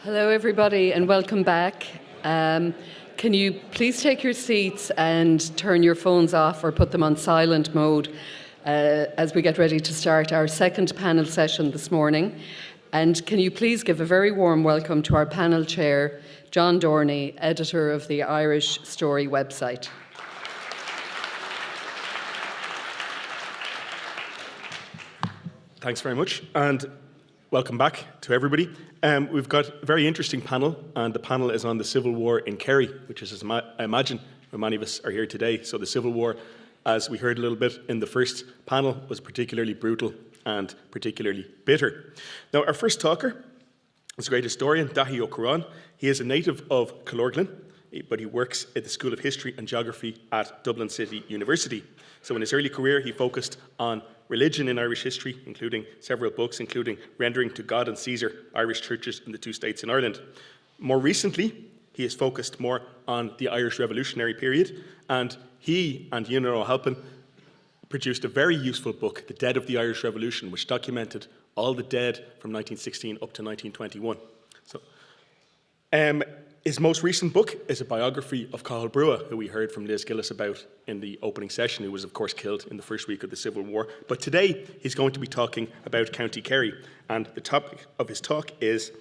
Hello everybody and welcome back. Can you please take your seats and turn your phones off or put them on silent mode as we get ready to start our second panel session this morning. And can you please give a very warm welcome to our panel chair, John Dorney, editor of the Irish Story website. Thanks very much, and welcome back to everybody. We've got a very interesting panel, and the panel is on the Civil War in Kerry, which is, as I imagine, where many of us are here today. So the Civil War, as we heard a little bit in the first panel, was particularly brutal and particularly bitter. Now, our first talker is a great historian, Daithí Ó Corráin. He is a native of Killorglin, but he works at the School of History and Geography at Dublin City University. So in his early career, he focused on religion in Irish history, including several books, including Rendering to God and Caesar, Irish Churches in the Two States in Ireland. More recently, he has focused more on the Irish Revolutionary period, and he and Eoghan O'Halpin produced a very useful book, The Dead of the Irish Revolution, which documented all the dead from 1916 up to 1921. So, his most recent book is a biography of Cathal Brugha, who we heard from Liz Gillis about in the opening session, who was, of course, killed in the first week of the Civil War. But today, he's going to be talking about County Kerry, and the topic of his talk is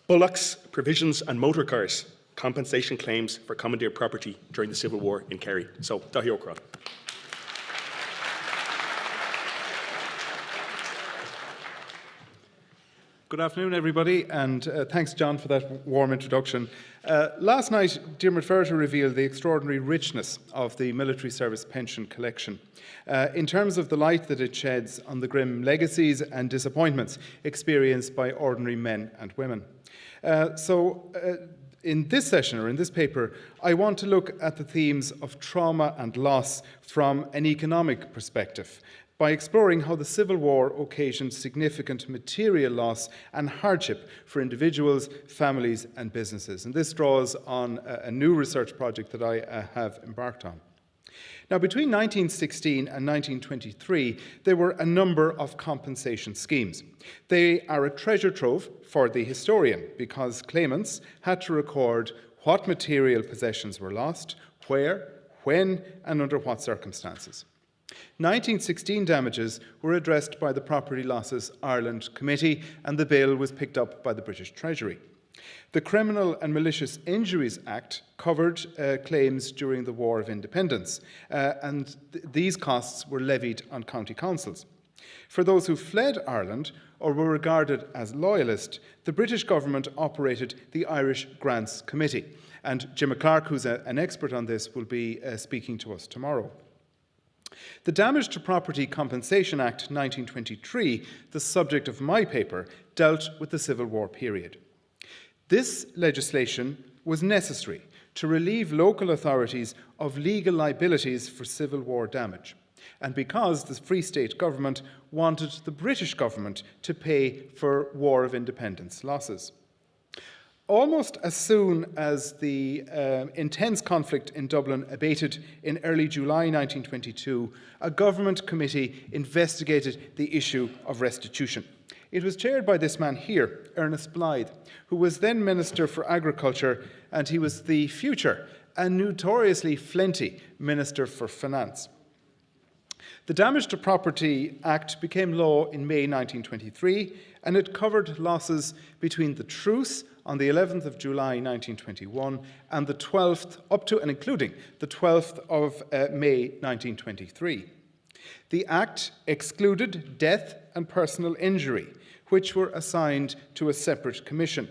Bullocks, Provisions and Motor Cars, Compensation Claims for Commandeered Property during the Civil War in Kerry. So, Daithí Ó Corráin. Good afternoon, everybody, and thanks, John, for that warm introduction. Last night, Diarmuid Ferriter revealed the extraordinary richness of the military service pension collection in terms of the light that it sheds on the grim legacies and disappointments experienced by ordinary men and women. In this session, or in this paper, I want to look at the themes of trauma and loss from an economic perspective, by exploring how the Civil War occasioned significant material loss and hardship for individuals, families and businesses. And this draws on a new research project that I have embarked on. Now, between 1916 and 1923, there were a number of compensation schemes. They are a treasure trove for the historian because claimants had to record what material possessions were lost, where, when and under what circumstances. 1916 damages were addressed by the Property Losses Ireland Committee, and the bill was picked up by the British Treasury. The Criminal and Malicious Injuries Act covered claims during the War of Independence, and these costs were levied on county councils. For those who fled Ireland or were regarded as loyalist, the British government operated the Irish Grants Committee, and Jim McClark, who's an expert on this, will be speaking to us tomorrow. The Damage to Property Compensation Act 1923, the subject of my paper, dealt with the Civil War period. This legislation was necessary to relieve local authorities of legal liabilities for Civil War damage, and because the Free State government wanted the British government to pay for War of Independence losses. Almost as soon as the intense conflict in Dublin abated in early July 1922, a government committee investigated the issue of restitution. It was chaired by this man here, Ernest Blythe, who was then Minister for Agriculture, and he was the future and notoriously flinty Minister for Finance. The Damage to Property Act became law in May 1923, and it covered losses between the truce on the 11th of July 1921 and the 12th, up to and including the 12th of May 1923. The Act excluded death and personal injury, which were assigned to a separate commission,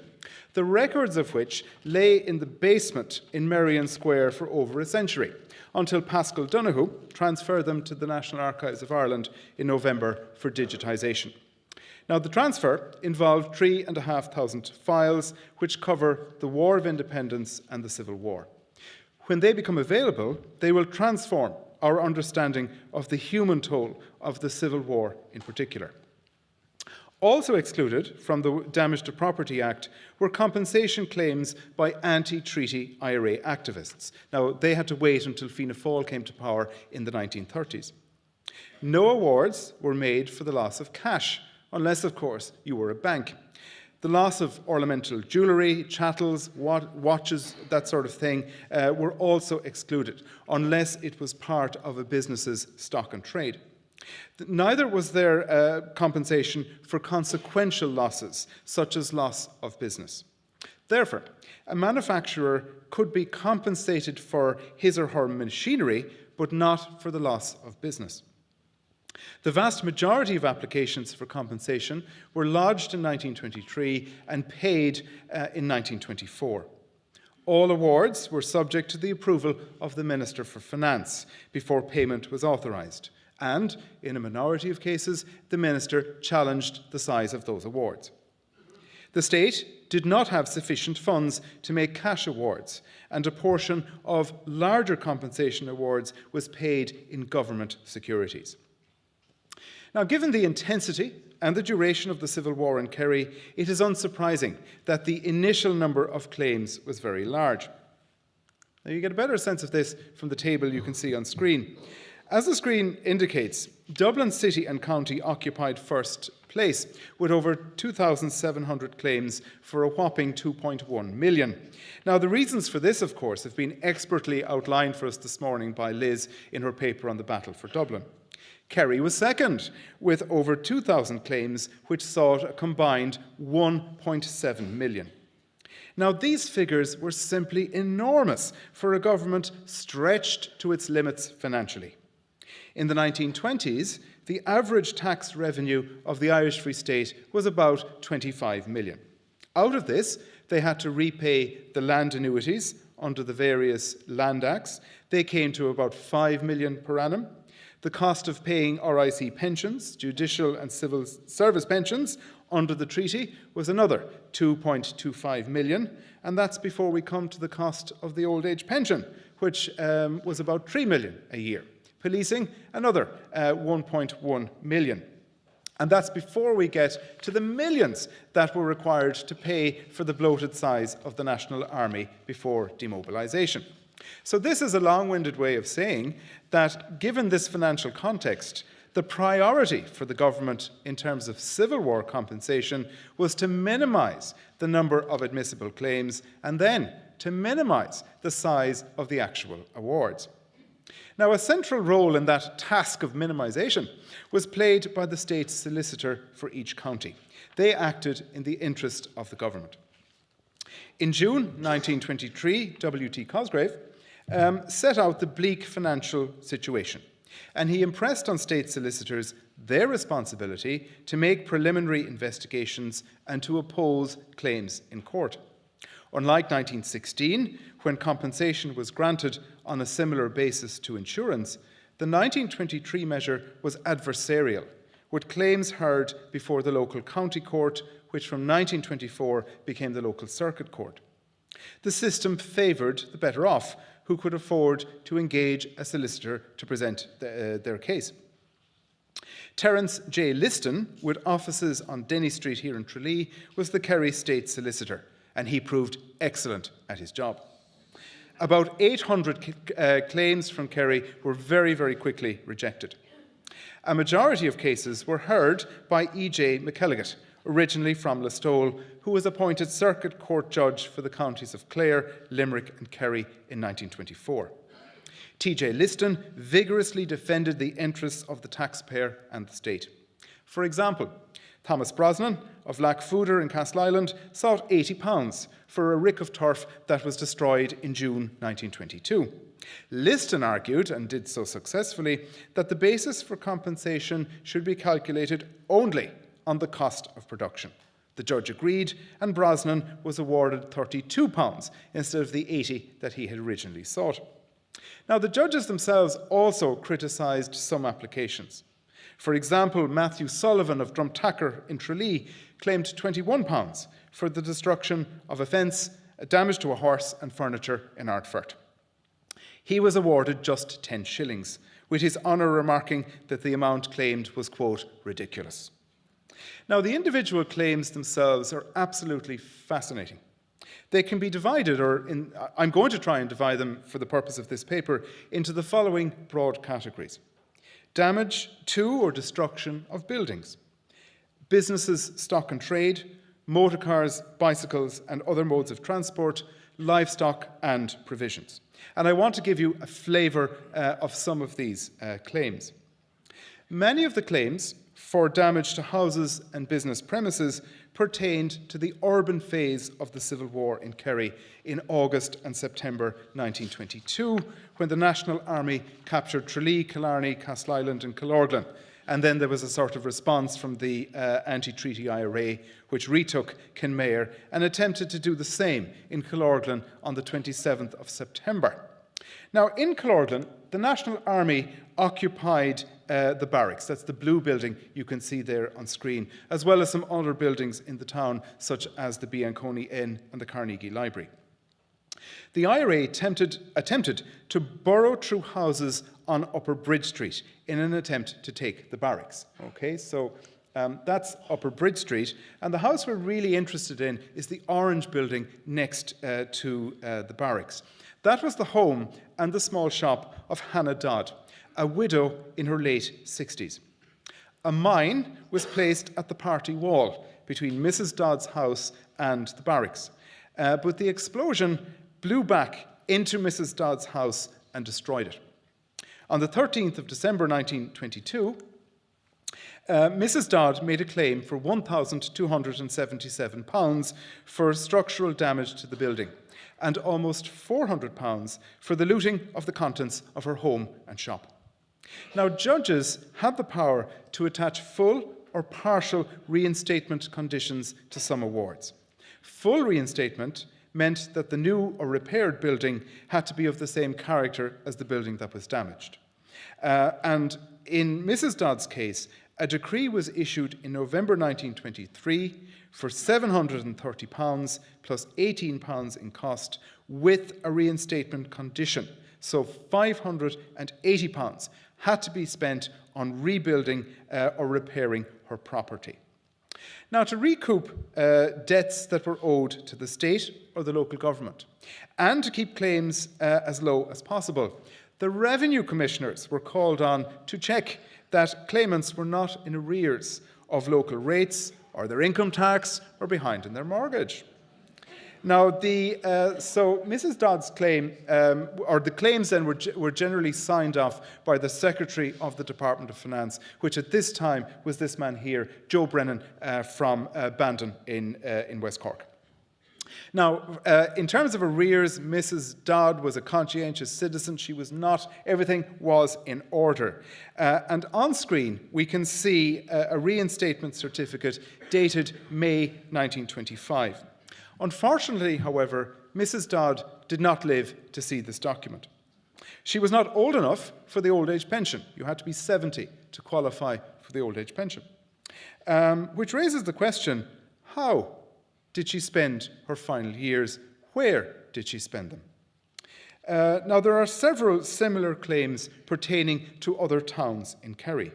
the records of which lay in the basement in Merrion Square for over a century, until Pascal Donoghue transferred them to the National Archives of Ireland in November for digitisation. Now, the transfer involved 3,500 files which cover the War of Independence and the Civil War. When they become available, they will transform our understanding of the human toll of the Civil War in particular. Also excluded from the Damage to Property Act were compensation claims by anti-treaty IRA activists. Now, they had to wait until Fianna Fáil came to power in the 1930s. No awards were made for the loss of cash, unless, of course, you were a bank. The loss of ornamental jewellery, chattels, watches, that sort of thing, were also excluded, unless it was part of a business's stock and trade. Neither was there compensation for consequential losses, such as loss of business. Therefore, a manufacturer could be compensated for his or her machinery, but not for the loss of business. The vast majority of applications for compensation were lodged in 1923 and paid in 1924. All awards were subject to the approval of the Minister for Finance before payment was authorised, and, in a minority of cases, the Minister challenged the size of those awards. The state did not have sufficient funds to make cash awards, and a portion of larger compensation awards was paid in government securities. Now, given the intensity and the duration of the Civil War in Kerry, it is unsurprising that the initial number of claims was very large. Now, you get a better sense of this from the table you can see on screen. As the screen indicates, Dublin City and County occupied first place with over 2,700 claims for a whopping 2.1 million. Now, the reasons for this, of course, have been expertly outlined for us this morning by Liz in her paper on the Battle for Dublin. Kerry was second, with over 2,000 claims, which sought a combined 1.7 million. Now, these figures were simply enormous for a government stretched to its limits financially. In the 1920s, the average tax revenue of the Irish Free State was about 25 million. Out of this, they had to repay the land annuities under the various land acts. They came to about 5 million per annum. The cost of paying RIC pensions, judicial and civil service pensions, under the treaty was another 2.25 million, and that's before we come to the cost of the old age pension, which was about 3 million a year. Policing, another 1.1 million. And that's before we get to the millions that were required to pay for the bloated size of the National Army before demobilisation. So this is a long-winded way of saying that, given this financial context, the priority for the government in terms of Civil War compensation was to minimise the number of admissible claims and then to minimise the size of the actual awards. Now, a central role in that task of minimisation was played by the state solicitor for each county. They acted in the interest of the government. In June 1923, W.T. Cosgrave set out the bleak financial situation, and he impressed on state solicitors their responsibility to make preliminary investigations and to oppose claims in court. Unlike 1916, when compensation was granted on a similar basis to insurance, the 1923 measure was adversarial, with claims heard before the local county court, which from 1924 became the local circuit court. The system favoured the better off, who could afford to engage a solicitor to present their case. Terence J. Liston, with offices on Denny Street here in Tralee, was the Kerry State Solicitor, and he proved excellent at his job. About 800 claims from Kerry were very, very quickly rejected. A majority of cases were heard by E.J. McElligott, originally from Listowel, who was appointed Circuit Court Judge for the counties of Clare, Limerick and Kerry in 1924. T.J. Liston vigorously defended the interests of the taxpayer and the state. For example, Thomas Brosnan of Lackfooder in Castleisland sought £80 for a rick of turf that was destroyed in June 1922. Liston argued, and did so successfully, that the basis for compensation should be calculated only on the cost of production. The judge agreed, and Brosnan was awarded £32 instead of the £80 that he had originally sought. Now, the judges themselves also criticised some applications. For example, Matthew Sullivan of Drumtacker in Tralee claimed £21 for the destruction of a fence, damage to a horse and furniture in Ardfert. He was awarded just 10 shillings, with his honour remarking that the amount claimed was, quote, ridiculous. Now, the individual claims themselves are absolutely fascinating. They can be divided, I'm going to try and divide them for the purpose of this paper, into the following broad categories. Damage to or destruction of buildings, businesses' stock and trade, motor cars, bicycles, and other modes of transport, livestock, and provisions. And I want to give you a flavour of some of these claims. Many of the claims for damage to houses and business premises pertained to the urban phase of the Civil War in Kerry in August and September 1922, when the National Army captured Tralee, Killarney, Castleisland and Killorglin. And then there was a sort of response from the anti-treaty IRA, which retook Kinmare and attempted to do the same in Killorglin on the 27th of September. Now, in Killorglin, the National Army occupied the barracks. That's the blue building you can see there on screen, as well as some other buildings in the town, such as the Bianconi Inn and the Carnegie Library. The IRA attempted to burrow through houses on Upper Bridge Street in an attempt to take the barracks. Okay, so that's Upper Bridge Street, and the house we're really interested in is the orange building next to the barracks. That was the home and the small shop of Hannah Dodd, a widow in her late 60s. A mine was placed at the party wall between Mrs. Dodd's house and the barracks, but the explosion blew back into Mrs. Dodd's house and destroyed it. On the 13th of December 1922, Mrs. Dodd made a claim for £1,277 for structural damage to the building and almost £400 for the looting of the contents of her home and shop. Now, judges had the power to attach full or partial reinstatement conditions to some awards. Full reinstatement meant that the new or repaired building had to be of the same character as the building that was damaged. And in Mrs. Dodd's case, a decree was issued in November 1923 for £730 plus £18 in cost with a reinstatement condition. So £580 had to be spent on rebuilding or repairing her property. Now, to recoup debts that were owed to the state or the local government, and to keep claims as low as possible, the revenue commissioners were called on to check that claimants were not in arrears of local rates or their income tax or behind in their mortgage. Now, so Mrs. Dodd's claim, or the claims then were generally signed off by the Secretary of the Department of Finance, which at this time was this man here, Joe Brennan from Bandon in West Cork. Now, in terms of arrears, Mrs. Dodd was a conscientious citizen. She was not. Everything was in order. And on screen, we can see a reinstatement certificate dated May 1925. Unfortunately, however, Mrs. Dodd did not live to see this document. She was not old enough for the old age pension. You had to be 70 to qualify for the old age pension. Which raises the question, how did she spend her final years? Where did she spend them? Now, there are several similar claims pertaining to other towns in Kerry.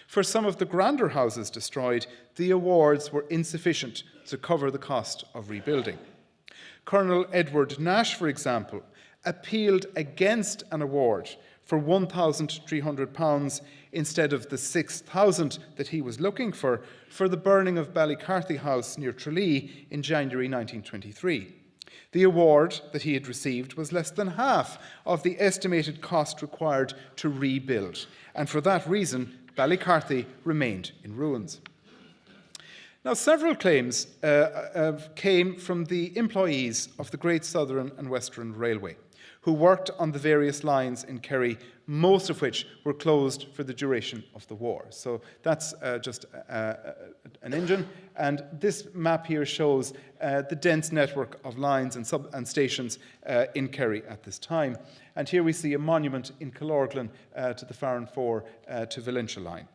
For some of the grander houses destroyed, the awards were insufficient to cover the cost of rebuilding. Colonel Edward Nash, for example, appealed against an award for £1,300 instead of the £6,000 that he was looking for the burning of Ballycarthy House near Tralee in January 1923. The award that he had received was less than half of the estimated cost required to rebuild, and for that reason, Ballycarthy remained in ruins. Now, several claims came from the employees of the Great Southern and Western Railway, who worked on the various lines in Kerry, most of which were closed for the duration of the war. So that's just an engine. And this map here shows the dense network of lines and stations in Kerry at this time. And here we see a monument in Killorglin to the Farran 4 to Valentia line.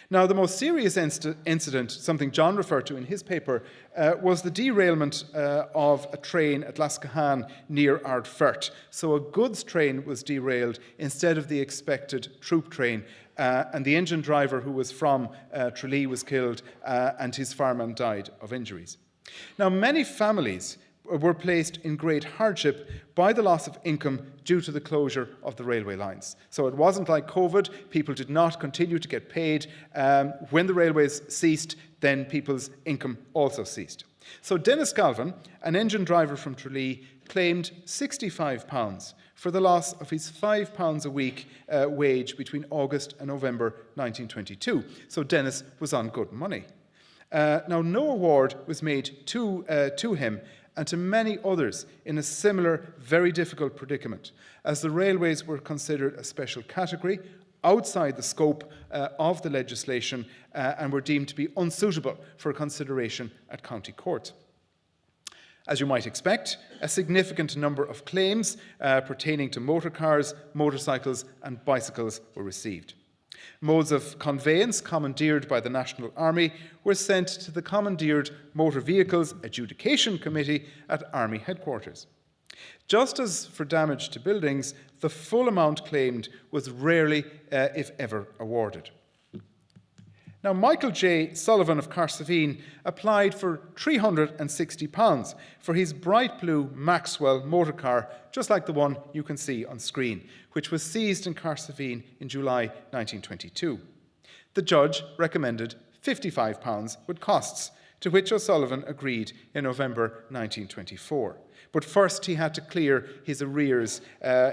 Now, the most serious incident, something John referred to in his paper, was the derailment of a train at Lascahan near Ardfert. So a goods train was derailed instead of the expected troop train, and the engine driver, who was from Tralee, was killed, and his fireman died of injuries. Now, many families were placed in great hardship by the loss of income due to the closure of the railway lines. So it wasn't like COVID. People did not continue to get paid. When the railways ceased, then people's income also ceased. So Dennis Galvin, an engine driver from Tralee, claimed £65 for the loss of his £5 a week wage between August and November 1922. So Dennis was on good money. Now, no award was made to him and to many others in a similar, very difficult predicament, as the railways were considered a special category outside the scope of the legislation and were deemed to be unsuitable for consideration at county court. As you might expect, a significant number of claims pertaining to motor cars, motorcycles and bicycles were received. Modes of conveyance commandeered by the National Army were sent to the Commandeered Motor Vehicles Adjudication Committee at Army headquarters. Just as for damage to buildings, the full amount claimed was rarely, if ever, awarded. Now, Michael J. Sullivan of Carsaveen applied for £360 for his bright blue Maxwell motor car, just like the one you can see on screen, which was seized in Carsaveen in July 1922. The judge recommended £55 with costs, to which O'Sullivan agreed in November 1924. But first he had to clear his arrears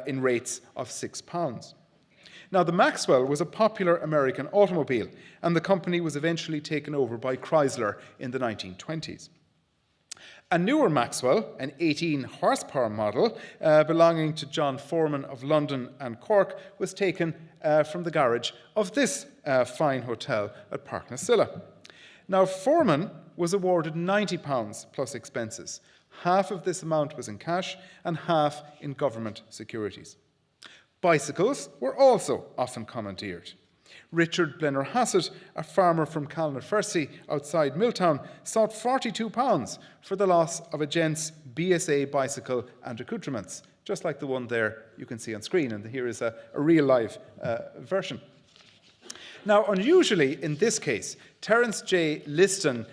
in rates of £6. Now, the Maxwell was a popular American automobile, and the company was eventually taken over by Chrysler in the 1920s. A newer Maxwell, an 18-horsepower model belonging to John Foreman of London and Cork, was taken from the garage of this fine hotel at Park Nasilla. Now, Foreman was awarded £90 plus expenses. Half of this amount was in cash and half in government securities. Bicycles were also often commandeered. Richard Blennerhassett, a farmer from Calnafercy outside Milltown, sought £42 for the loss of a gent's BSA bicycle and accoutrements, just like the one there you can see on screen, and here is a real live version. Now, unusually in this case, Terence J. Liston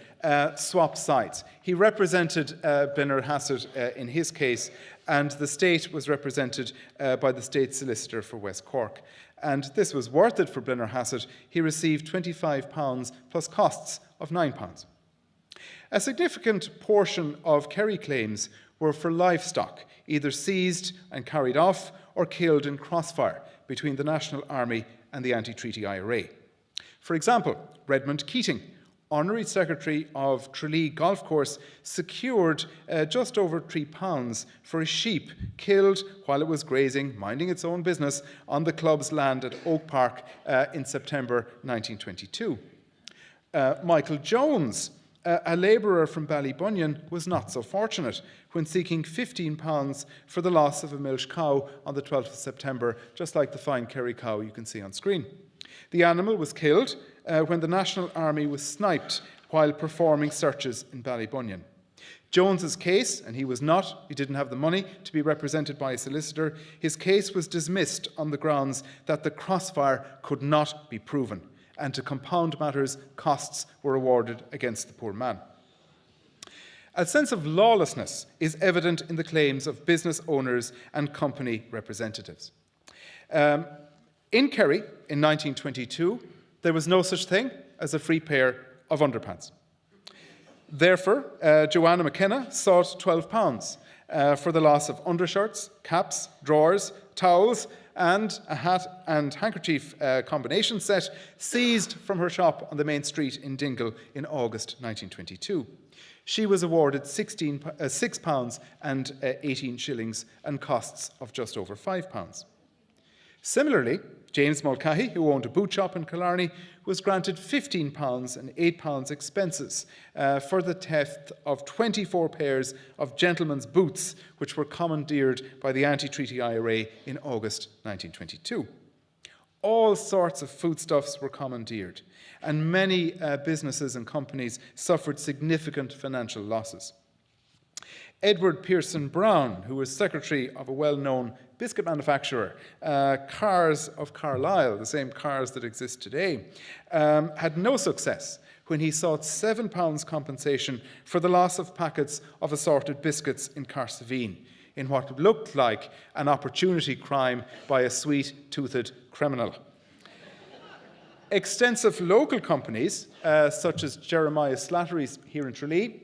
swapped sides. He represented Blennerhassett in his case, and the state was represented by the state solicitor for West Cork. And this was worth it for Blennerhassett. He received £25 plus costs of £9. A significant portion of Kerry claims were for livestock, either seized and carried off or killed in crossfire between the National Army and the anti-treaty IRA. For example, Redmond Keating, Honorary Secretary of Tralee Golf Course, secured just over £3 for a sheep killed while it was grazing, minding its own business, on the club's land at Oak Park in September 1922. Michael Jones, a labourer from Ballybunion, was not so fortunate when seeking £15 for the loss of a milch cow on the 12th of September, just like the fine Kerry cow you can see on screen. The animal was killed when the National Army was sniped while performing searches in Ballybunion. Jones's case, and he didn't have the money to be represented by a solicitor, his case was dismissed on the grounds that the crossfire could not be proven, and to compound matters, costs were awarded against the poor man. A sense of lawlessness is evident in the claims of business owners and company representatives. In Kerry, in 1922, there was no such thing as a free pair of underpants. Therefore, Joanna McKenna sought £12 for the loss of undershirts, caps, drawers, towels, and a hat and handkerchief combination set seized from her shop on the main street in Dingle in August 1922. She was awarded £6 and 18 shillings and costs of just over £5. Similarly, James Mulcahy, who owned a boot shop in Killarney, was granted £15 and £8 expenses for the theft of 24 pairs of gentlemen's boots, which were commandeered by the anti-treaty IRA in August 1922. All sorts of foodstuffs were commandeered, and many businesses and companies suffered significant financial losses. Edward Pearson Brown, who was secretary of a well-known biscuit manufacturer, Cars of Carlisle, the same cars that exist today, had no success when he sought £7 compensation for the loss of packets of assorted biscuits in Carsaveen, in what looked like an opportunity crime by a sweet-toothed criminal. Extensive local companies, such as Jeremiah Slattery's here in Tralee,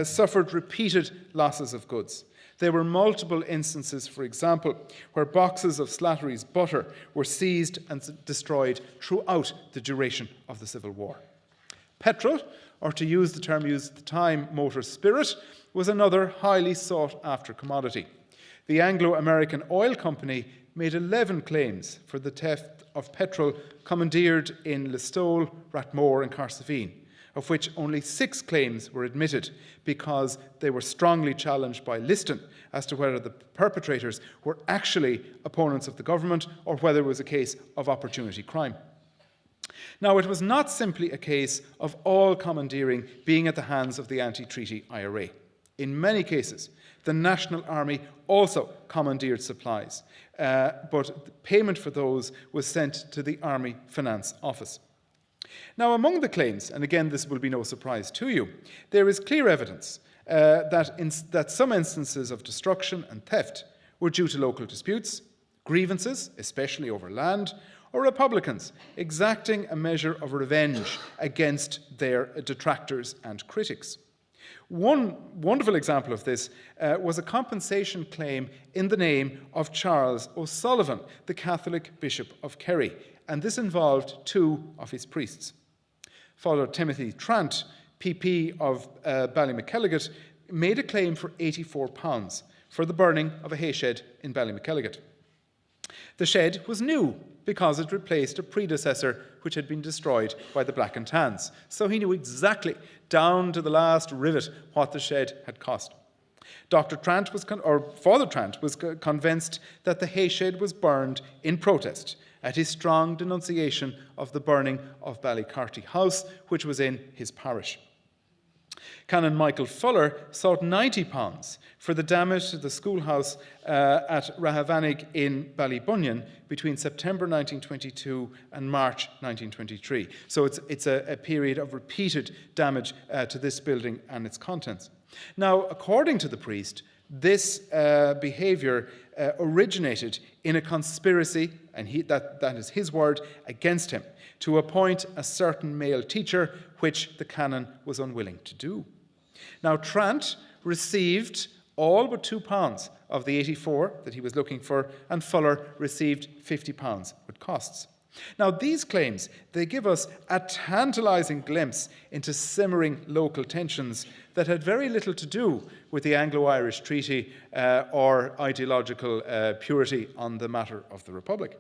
suffered repeated losses of goods. There were multiple instances, for example, where boxes of Slattery's butter were seized and destroyed throughout the duration of the Civil War. Petrol, or to use the term used at the time, motor spirit, was another highly sought-after commodity. The Anglo-American Oil Company made 11 claims for the theft of petrol commandeered in Listowel, Rathmore and Carsavine, of which only 6 claims were admitted because they were strongly challenged by Liston as to whether the perpetrators were actually opponents of the government or whether it was a case of opportunity crime. Now, it was not simply a case of all commandeering being at the hands of the anti-treaty IRA. In many cases, the National Army also commandeered supplies, but payment for those was sent to the Army Finance Office. Now, among the claims, and again this will be no surprise to you, there is clear evidence that some instances of destruction and theft were due to local disputes, grievances, especially over land, or Republicans exacting a measure of revenge against their detractors and critics. One wonderful example of this was a compensation claim in the name of Charles O'Sullivan, the Catholic Bishop of Kerry, and this involved 2 of his priests. Father Timothy Trant, PP of McElligott, made a claim for £84 for the burning of a hayshed in McElligott. The shed was new because it replaced a predecessor which had been destroyed by the Black and Tans, so he knew exactly, down to the last rivet, what the shed had cost. Father Trant was convinced that the hayshed was burned in protest at his strong denunciation of the burning of Ballycarty House, which was in his parish. Canon Michael Fuller sought £90 for the damage to the schoolhouse at Rahavanig in Ballybunion between September 1922 and March 1923. So it's a period of repeated damage to this building and its contents. Now, according to the priest, this behaviour originated in a conspiracy, and that is his word, against him, to appoint a certain male teacher, which the canon was unwilling to do. Now, Trant received all but £2 of the 84 that he was looking for, and Fuller received £50 with costs. Now, these claims, they give us a tantalising glimpse into simmering local tensions that had very little to do with the Anglo-Irish Treaty or ideological purity on the matter of the Republic.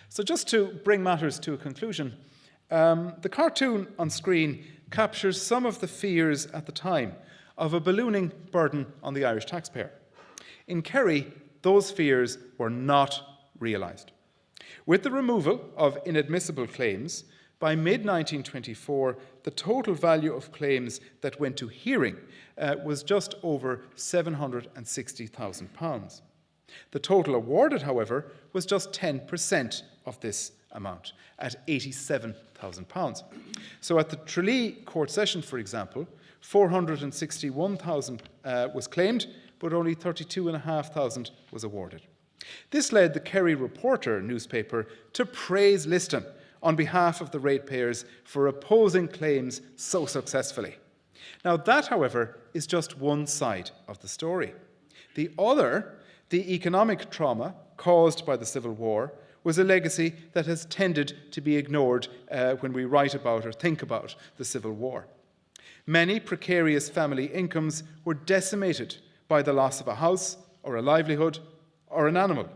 So just to bring matters to a conclusion, the cartoon on screen captures some of the fears at the time of a ballooning burden on the Irish taxpayer. In Kerry, those fears were not realised. With the removal of inadmissible claims, by mid-1924, the total value of claims that went to hearing was just over £760,000. The total awarded, however, was just 10% of this amount, at £87,000. So at the Tralee court session, for example, £461,000 was claimed, but only £32,500 was awarded. This led the Kerry Reporter newspaper to praise Liston on behalf of the ratepayers for opposing claims so successfully. Now that, however, is just one side of the story. The other, the economic trauma caused by the Civil War, was a legacy that has tended to be ignored when we write about or think about the Civil War. Many precarious family incomes were decimated by the loss of a house or a livelihood or an animal,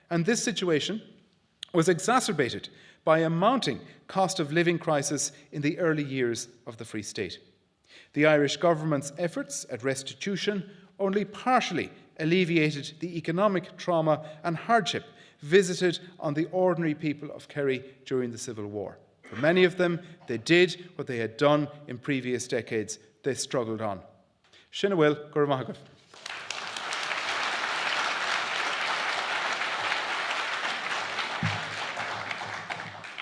and this situation was exacerbated by a mounting cost of living crisis in the early years of the Free State. The Irish government's efforts at restitution only partially alleviated the economic trauma and hardship visited on the ordinary people of Kerry during the Civil War. For many of them, they did what they had done in previous decades. They struggled on. Sin bhfuil, gur maithagad.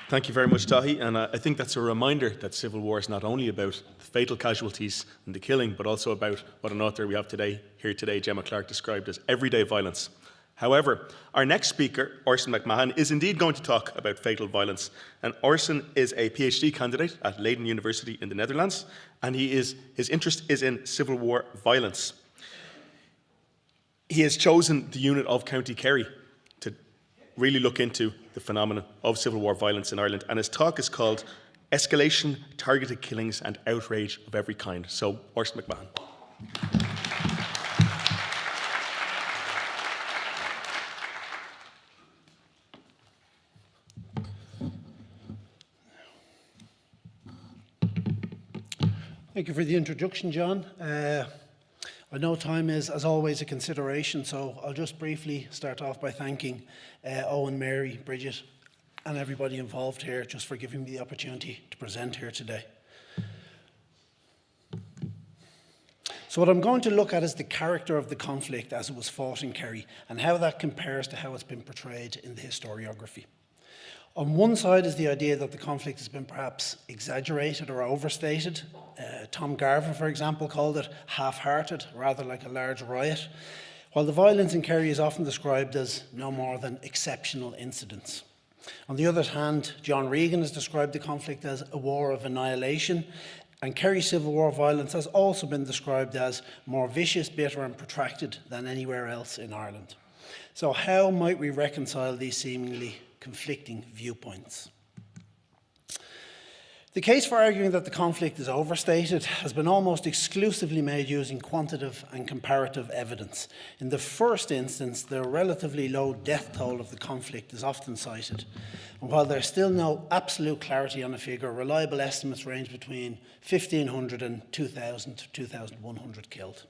Thank you very much, Daithí. And I think that's a reminder that civil war is not only about the fatal casualties and the killing, but also about what an author we have today, here today, Gemma Clark, described as everyday violence. However, our next speaker, Orson McMahon, is indeed going to talk about fatal violence. And Orson is a PhD candidate at Leiden University in the Netherlands, and his interest is in Civil War violence. He has chosen the unit of County Kerry to really look into the phenomenon of Civil War violence in Ireland, and his talk is called Escalation, Targeted Killings and Outrage of Every Kind. So, Orson McMahon. Thank you for the introduction, John. I know time is, as always, a consideration, so I'll just briefly start off by thanking Eoghan, Mary, Bridget, and everybody involved here just for giving me the opportunity to present here today. So what I'm going to look at is the character of the conflict as it was fought in Kerry and how that compares to how it's been portrayed in the historiography. On one side is the idea that the conflict has been perhaps exaggerated or overstated. Tom Garvin, for example, called it half-hearted, rather like a large riot, while the violence in Kerry is often described as no more than exceptional incidents. On the other hand, John Regan has described the conflict as a war of annihilation, and Kerry's Civil War violence has also been described as more vicious, bitter and protracted than anywhere else in Ireland. So how might we reconcile these seemingly conflicting viewpoints? The case for arguing that the conflict is overstated has been almost exclusively made using quantitative and comparative evidence. In the first instance, the relatively low death toll of the conflict is often cited. And while there's still no absolute clarity on a figure, reliable estimates range between 1,500 and 2,000 to 2,100 killed.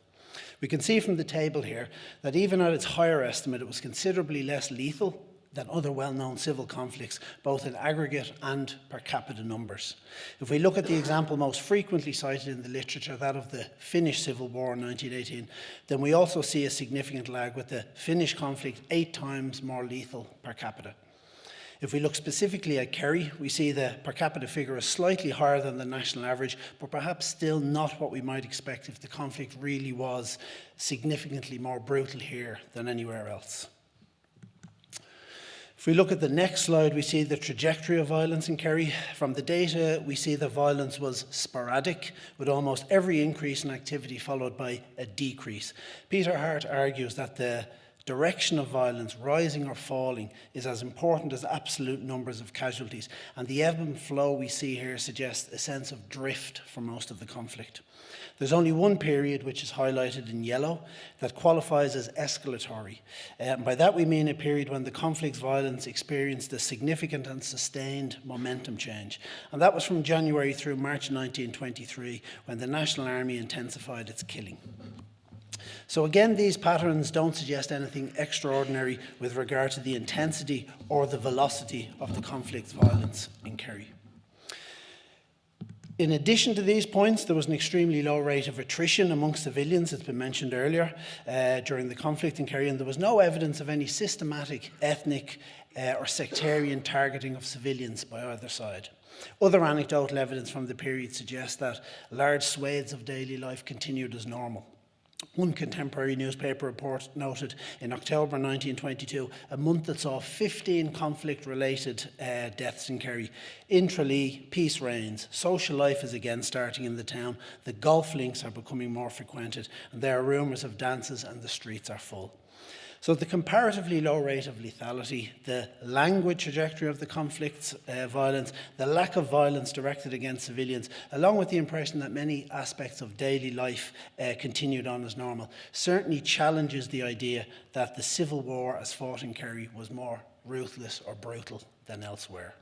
We can see from the table here that even at its higher estimate, it was considerably less lethal than other well-known civil conflicts, both in aggregate and per capita numbers. If we look at the example most frequently cited in the literature, that of the Finnish Civil War in 1918, then we also see a significant lag with the Finnish conflict 8 times more lethal per capita. If we look specifically at Kerry, we see the per capita figure is slightly higher than the national average, but perhaps still not what we might expect if the conflict really was significantly more brutal here than anywhere else. If we look at the next slide, we see the trajectory of violence in Kerry. From the data, we see that violence was sporadic, with almost every increase in activity followed by a decrease. Peter Hart argues that the direction of violence, rising or falling, is as important as absolute numbers of casualties, and the ebb and flow we see here suggests a sense of drift for most of the conflict. There's only one period, which is highlighted in yellow, that qualifies as escalatory. By that we mean a period when the conflict's violence experienced a significant and sustained momentum change. And that was from January through March 1923, when the National Army intensified its killing. So again, these patterns don't suggest anything extraordinary with regard to the intensity or the velocity of the conflict's violence in Kerry. In addition to these points, there was an extremely low rate of attrition amongst civilians, it's been mentioned earlier, during the conflict in Kerry, and there was no evidence of any systematic ethnic or sectarian targeting of civilians by either side. Other anecdotal evidence from the period suggests that large swathes of daily life continued as normal. One contemporary newspaper report noted in October 1922 a month that saw 15 conflict-related deaths in Kerry. In Tralee, peace reigns. Social life is again starting in the town. The golf links are becoming more frequented, and there are rumours of dances and the streets are full. So the comparatively low rate of lethality, the languid trajectory of the conflict's violence, the lack of violence directed against civilians, along with the impression that many aspects of daily life continued on as normal, certainly challenges the idea that the Civil War as fought in Kerry was more ruthless or brutal than elsewhere.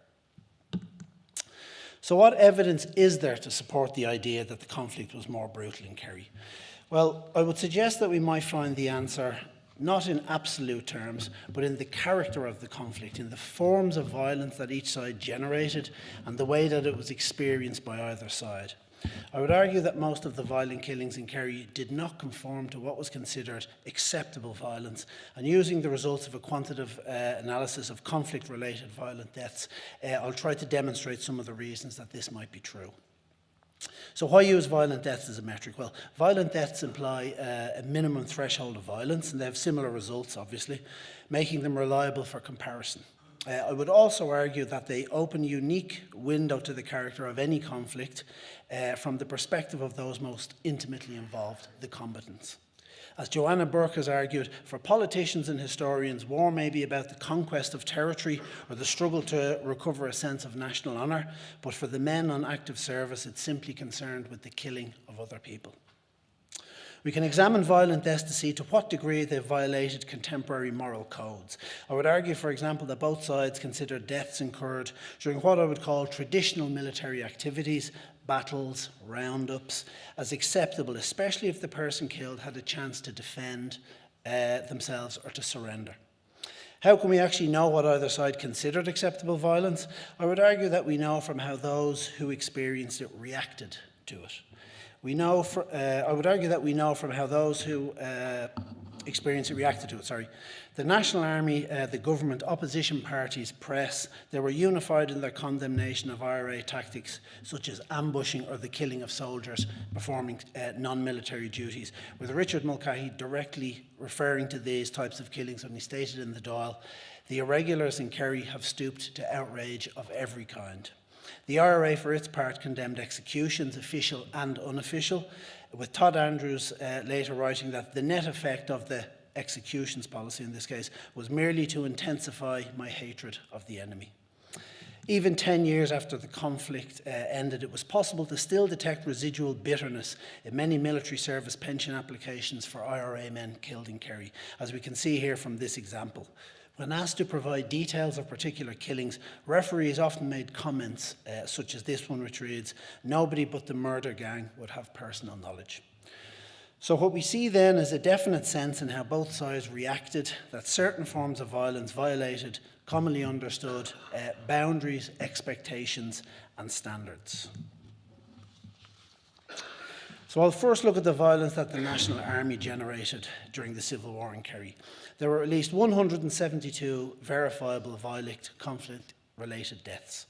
So what evidence is there to support the idea that the conflict was more brutal in Kerry? Well, I would suggest that we might find the answer not in absolute terms, but in the character of the conflict, in the forms of violence that each side generated and the way that it was experienced by either side. I would argue that most of the violent killings in Kerry did not conform to what was considered acceptable violence, and using the results of a quantitative analysis of conflict-related violent deaths, I'll try to demonstrate some of the reasons that this might be true. So why use violent deaths as a metric? Well, violent deaths imply a minimum threshold of violence, and they have similar results, obviously, making them reliable for comparison. I would also argue that they open a unique window to the character of any conflict from the perspective of those most intimately involved, the combatants. As Joanna Burke has argued, for politicians and historians, war may be about the conquest of territory or the struggle to recover a sense of national honour, but for the men on active service, it's simply concerned with the killing of other people. We can examine violent deaths to see to what degree they've violated contemporary moral codes. I would argue, for example, that both sides consider deaths incurred during what I would call traditional military activities, battles, roundups, as acceptable, especially if the person killed had a chance to defend themselves or to surrender. How can we actually know what either side considered acceptable violence? I would argue that we know from how those who experienced it reacted to it. I would argue that we know from how those who experienced it reacted to it. The National Army, the government, opposition parties, press, they were unified in their condemnation of IRA tactics such as ambushing or the killing of soldiers performing non-military duties, with Richard Mulcahy directly referring to these types of killings when he stated in the Dáil, "The irregulars in Kerry have stooped to outrage of every kind." The IRA, for its part, condemned executions, official and unofficial, with Todd Andrews later writing that the net effect of the executions policy in this case was merely to intensify my hatred of the enemy. Even 10 years after the conflict ended, it was possible to still detect residual bitterness in many military service pension applications for IRA men killed in Kerry, as we can see here from this example. When asked to provide details of particular killings, referees often made comments such as this one, which reads, "Nobody but the murder gang would have personal knowledge." So what we see then is a definite sense in how both sides reacted, that certain forms of violence violated commonly understood boundaries, expectations and standards. So I'll first look at the violence that the National Army generated during the Civil War in Kerry. There were at least 172 verifiable violent conflict-related deaths.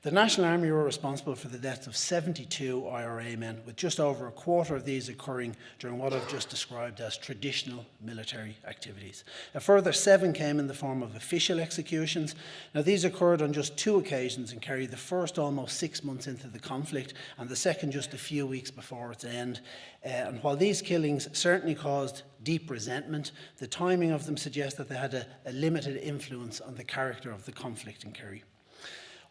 The National Army were responsible for the deaths of 72 IRA men, with just over a quarter of these occurring during what I've just described as traditional military activities. A further 7 came in the form of official executions. Now, these occurred on just 2 occasions in Kerry, the first almost 6 months into the conflict, and the second just a few weeks before its end. And while these killings certainly caused deep resentment, the timing of them suggests that they had a limited influence on the character of the conflict in Kerry.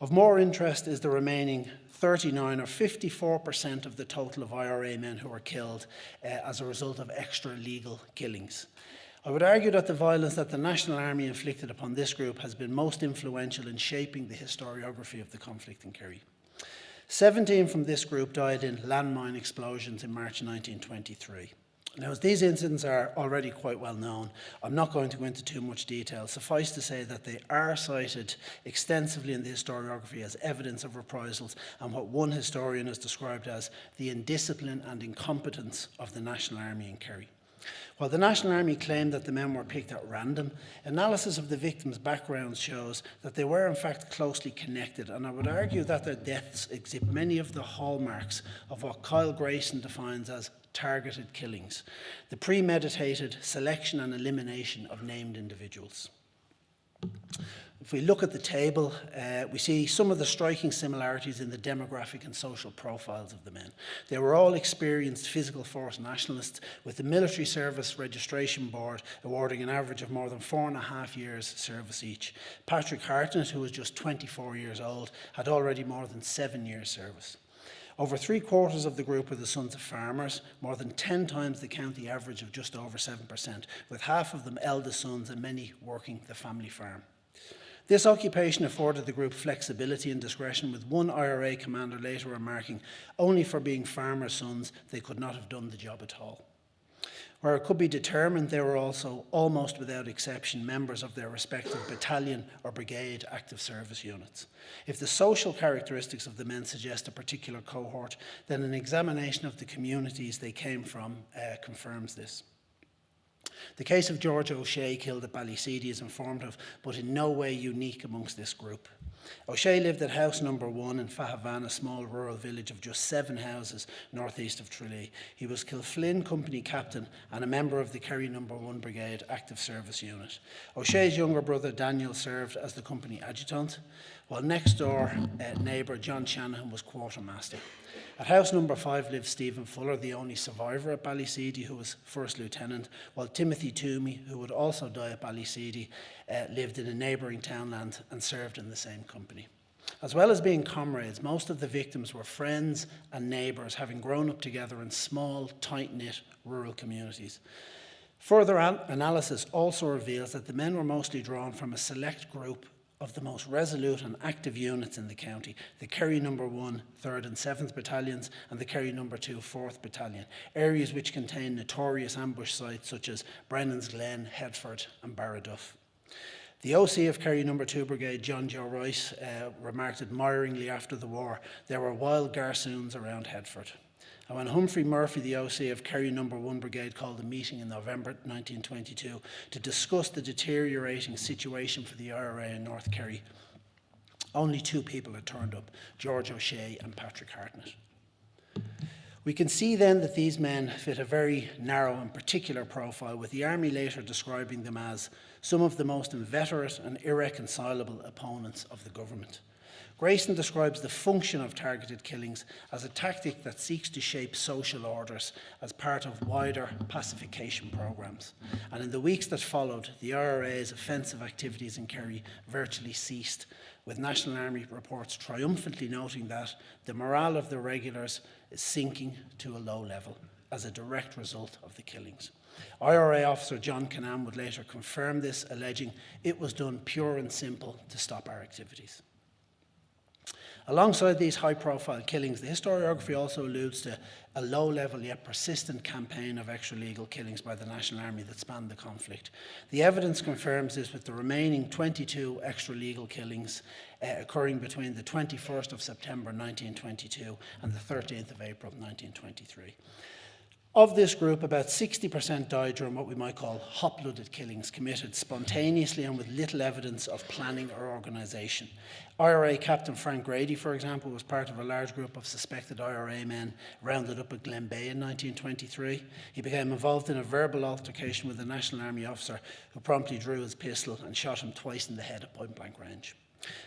Of more interest is the remaining 39 or 54% of the total of IRA men who were killed as a result of extra-legal killings. I would argue that the violence that the National Army inflicted upon this group has been most influential in shaping the historiography of the conflict in Kerry. 17 from this group died in landmine explosions in March 1923. Now, as these incidents are already quite well known, I'm not going to go into too much detail. Suffice to say that they are cited extensively in the historiography as evidence of reprisals and what one historian has described as the indiscipline and incompetence of the National Army in Kerry. While the National Army claimed that the men were picked at random, analysis of the victims' backgrounds shows that they were in fact closely connected, and I would argue that their deaths exhibit many of the hallmarks of what Kyle Grayson defines as targeted killings, the premeditated selection and elimination of named individuals. If we look at the table, we see some of the striking similarities in the demographic and social profiles of the men. They were all experienced physical force nationalists, with the Military Service Registration Board awarding an average of more than 4.5 years service each. Patrick Hartnett, who was just 24 years old, had already more than 7 years service. Over 3/4 of the group were the sons of farmers, more than 10 times the county average of just over 7%, with half of them eldest sons and many working the family farm. This occupation afforded the group flexibility and discretion, with one IRA commander later remarking, "Only for being farmers' sons, they could not have done the job at all." Where it could be determined, they were also, almost without exception, members of their respective battalion or brigade active service units. If the social characteristics of the men suggest a particular cohort, then an examination of the communities they came from confirms this. The case of George O'Shea, killed at Ballyseedy, is informative, but in no way unique amongst this group. O'Shea lived at house number 1 in Fahavan, a small rural village of just 7 houses northeast of Tralee. He was Kilflynn Company captain and a member of the Kerry No. 1 Brigade Active Service Unit. O'Shea's younger brother Daniel served as the company adjutant, while next door neighbour John Shanahan was quartermaster. At house number 5 lived Stephen Fuller, the only survivor at Ballyseedy, who was first lieutenant, while Timothy Toomey, who would also die at Ballyseedy, lived in a neighbouring townland and served in the same company. As well as being comrades, most of the victims were friends and neighbours, having grown up together in small, tight-knit rural communities. Further analysis also reveals that the men were mostly drawn from a select group of the most resolute and active units in the county, the Kerry No. 1 3rd and 7th Battalions and the Kerry No. 2 4th Battalion, areas which contain notorious ambush sites such as Brennan's Glen, Headford and Barraduff. The OC of Kerry No. 2 Brigade, John Joe Rice, remarked admiringly after the war, "There were wild garsoons around Headford." And when Humphrey Murphy, the OC of Kerry No. 1 Brigade, called a meeting in November 1922 to discuss the deteriorating situation for the IRA in North Kerry, only 2 people had turned up, George O'Shea and Patrick Hartnett. We can see then that these men fit a very narrow and particular profile, with the Army later describing them as some of the most inveterate and irreconcilable opponents of the government. Grayson describes the function of targeted killings as a tactic that seeks to shape social orders as part of wider pacification programs. And in the weeks that followed, the IRA's offensive activities in Kerry virtually ceased, with National Army reports triumphantly noting that the morale of the regulars is sinking to a low level as a direct result of the killings. IRA officer John Canam would later confirm this, alleging it was done pure and simple to stop our activities. Alongside these high-profile killings, the historiography also alludes to a low-level yet persistent campaign of extra-legal killings by the National Army that spanned the conflict. The evidence confirms this, with the remaining 22 extra-legal killings occurring between the 21st of September 1922 and the 13th of April 1923. Of this group, about 60% died during what we might call hot-blooded killings, committed spontaneously and with little evidence of planning or organisation. IRA Captain Frank Grady, for example, was part of a large group of suspected IRA men rounded up at Glenbeigh in 1923. He became involved in a verbal altercation with a National Army officer who promptly drew his pistol and shot him twice in the head at point-blank range.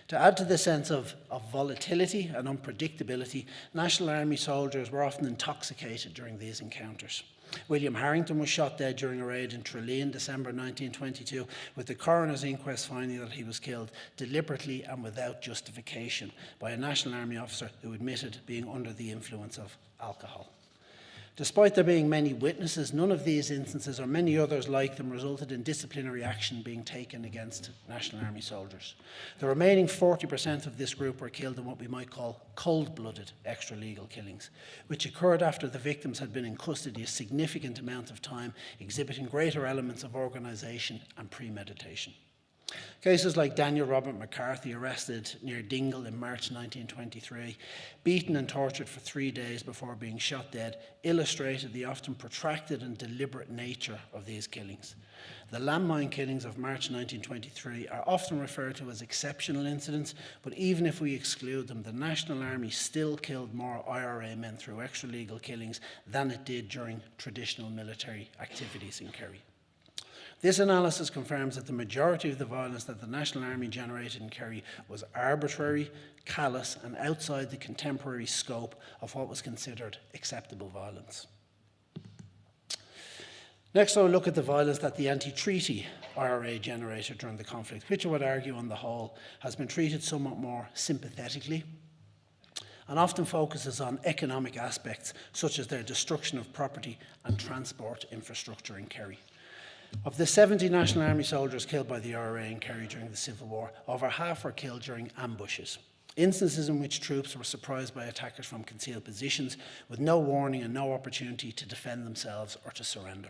To add to the sense of volatility and unpredictability, National Army soldiers were often intoxicated during these encounters. William Harrington was shot dead during a raid in Tralee in December 1922, with the coroner's inquest finding that he was killed deliberately and without justification by a National Army officer who admitted being under the influence of alcohol. Despite there being many witnesses, none of these instances or many others like them resulted in disciplinary action being taken against National Army soldiers. The remaining 40% of this group were killed in what we might call cold-blooded extra-legal killings, which occurred after the victims had been in custody a significant amount of time, exhibiting greater elements of organisation and premeditation. Cases like Daniel Robert McCarthy, arrested near Dingle in March 1923, beaten and tortured for 3 days before being shot dead, illustrated the often protracted and deliberate nature of these killings. The landmine killings of March 1923 are often referred to as exceptional incidents, but even if we exclude them, the National Army still killed more IRA men through extra-legal killings than it did during traditional military activities in Kerry. This analysis confirms that the majority of the violence that the National Army generated in Kerry was arbitrary, callous, and outside the contemporary scope of what was considered acceptable violence. Next, I'll look at the violence that the anti-treaty IRA generated during the conflict, which I would argue on the whole has been treated somewhat more sympathetically and often focuses on economic aspects such as their destruction of property and transport infrastructure in Kerry. Of the 70 National Army soldiers killed by the IRA in Kerry during the Civil War, over half were killed during ambushes, instances in which troops were surprised by attackers from concealed positions with no warning and no opportunity to defend themselves or to surrender.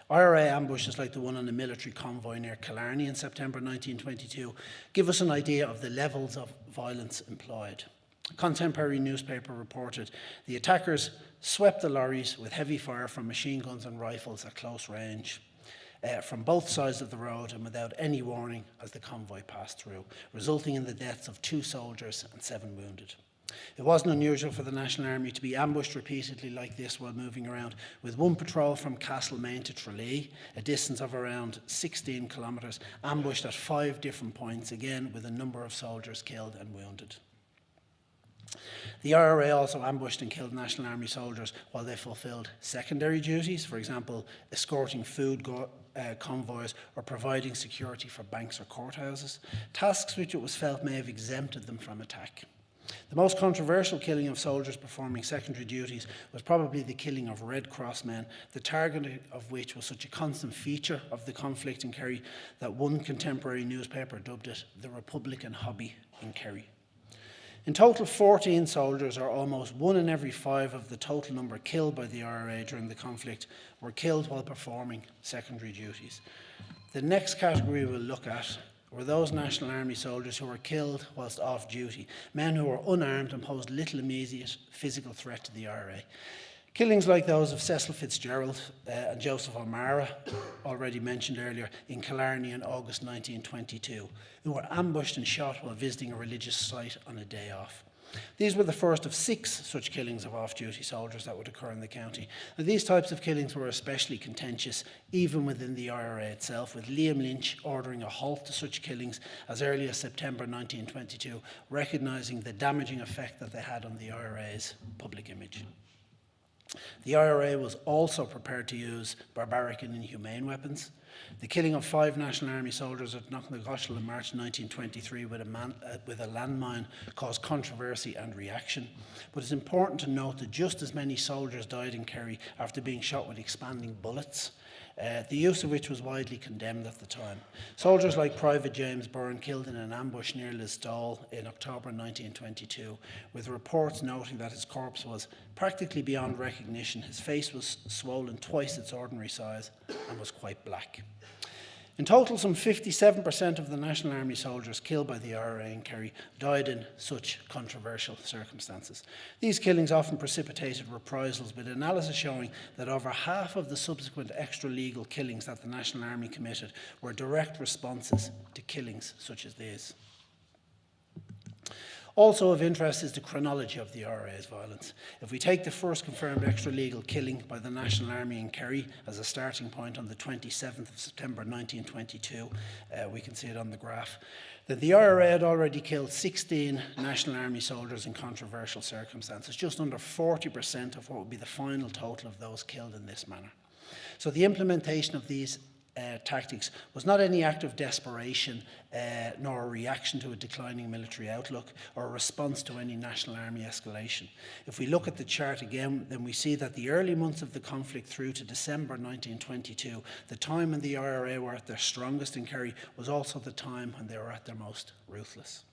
IRA ambushes like the one on a military convoy near Killarney in September 1922 give us an idea of the levels of violence employed. A contemporary newspaper reported the attackers swept the lorries with heavy fire from machine guns and rifles at close range. from both sides of the road and without any warning as the convoy passed through, resulting in the deaths of 2 soldiers and 7 wounded. It wasn't unusual for the National Army to be ambushed repeatedly like this while moving around, with one patrol from Castlemaine to Tralee, a distance of around 16 kilometres, ambushed at 5 different points, again with a number of soldiers killed and wounded. The IRA also ambushed and killed National Army soldiers while they fulfilled secondary duties, for example, escorting food convoys or providing security for banks or courthouses, tasks which it was felt may have exempted them from attack. The most controversial killing of soldiers performing secondary duties was probably the killing of Red Cross men, the target of which was such a constant feature of the conflict in Kerry that one contemporary newspaper dubbed it the Republican hobby in Kerry. In total, 14 soldiers, or almost 1 in every 5 of the total number killed by the IRA during the conflict, were killed while performing secondary duties. The next category we'll look at were those National Army soldiers who were killed whilst off duty, men who were unarmed and posed little immediate physical threat to the IRA. Killings like those of Cecil Fitzgerald and Joseph O'Mara, already mentioned earlier, in Killarney in August 1922, who were ambushed and shot while visiting a religious site on a day off. These were the first of 6 such killings of off-duty soldiers that would occur in the county. And these types of killings were especially contentious, even within the IRA itself, with Liam Lynch ordering a halt to such killings as early as September 1922, recognising the damaging effect that they had on the IRA's public image. The IRA was also prepared to use barbaric and inhumane weapons. The killing of 5 National Army soldiers at Knocknagoshel in March 1923 with a landmine caused controversy and reaction. But it's important to note that just as many soldiers died in Kerry after being shot with expanding bullets, the use of which was widely condemned at the time. Soldiers like Private James Byrne killed in an ambush near Lisdall in October 1922, with reports noting that his corpse was practically beyond recognition. His face was swollen twice its ordinary size and was quite black. In total, some 57% of the National Army soldiers killed by the IRA in Kerry died in such controversial circumstances. These killings often precipitated reprisals, with analysis showing that over half of the subsequent extra-legal killings that the National Army committed were direct responses to killings such as these. Also of interest is the chronology of the IRA's violence. If we take the first confirmed extra-legal killing by the National Army in Kerry as a starting point on the 27th of September 1922, we can see it on the graph, that the IRA had already killed 16 National Army soldiers in controversial circumstances, just under 40% of what would be the final total of those killed in this manner. So the implementation of these tactics was not any act of desperation nor a reaction to a declining military outlook or a response to any National Army escalation. If we look at the chart again, then we see that the early months of the conflict through to December 1922, the time when the IRA were at their strongest in Kerry, was also the time when they were at their most ruthless.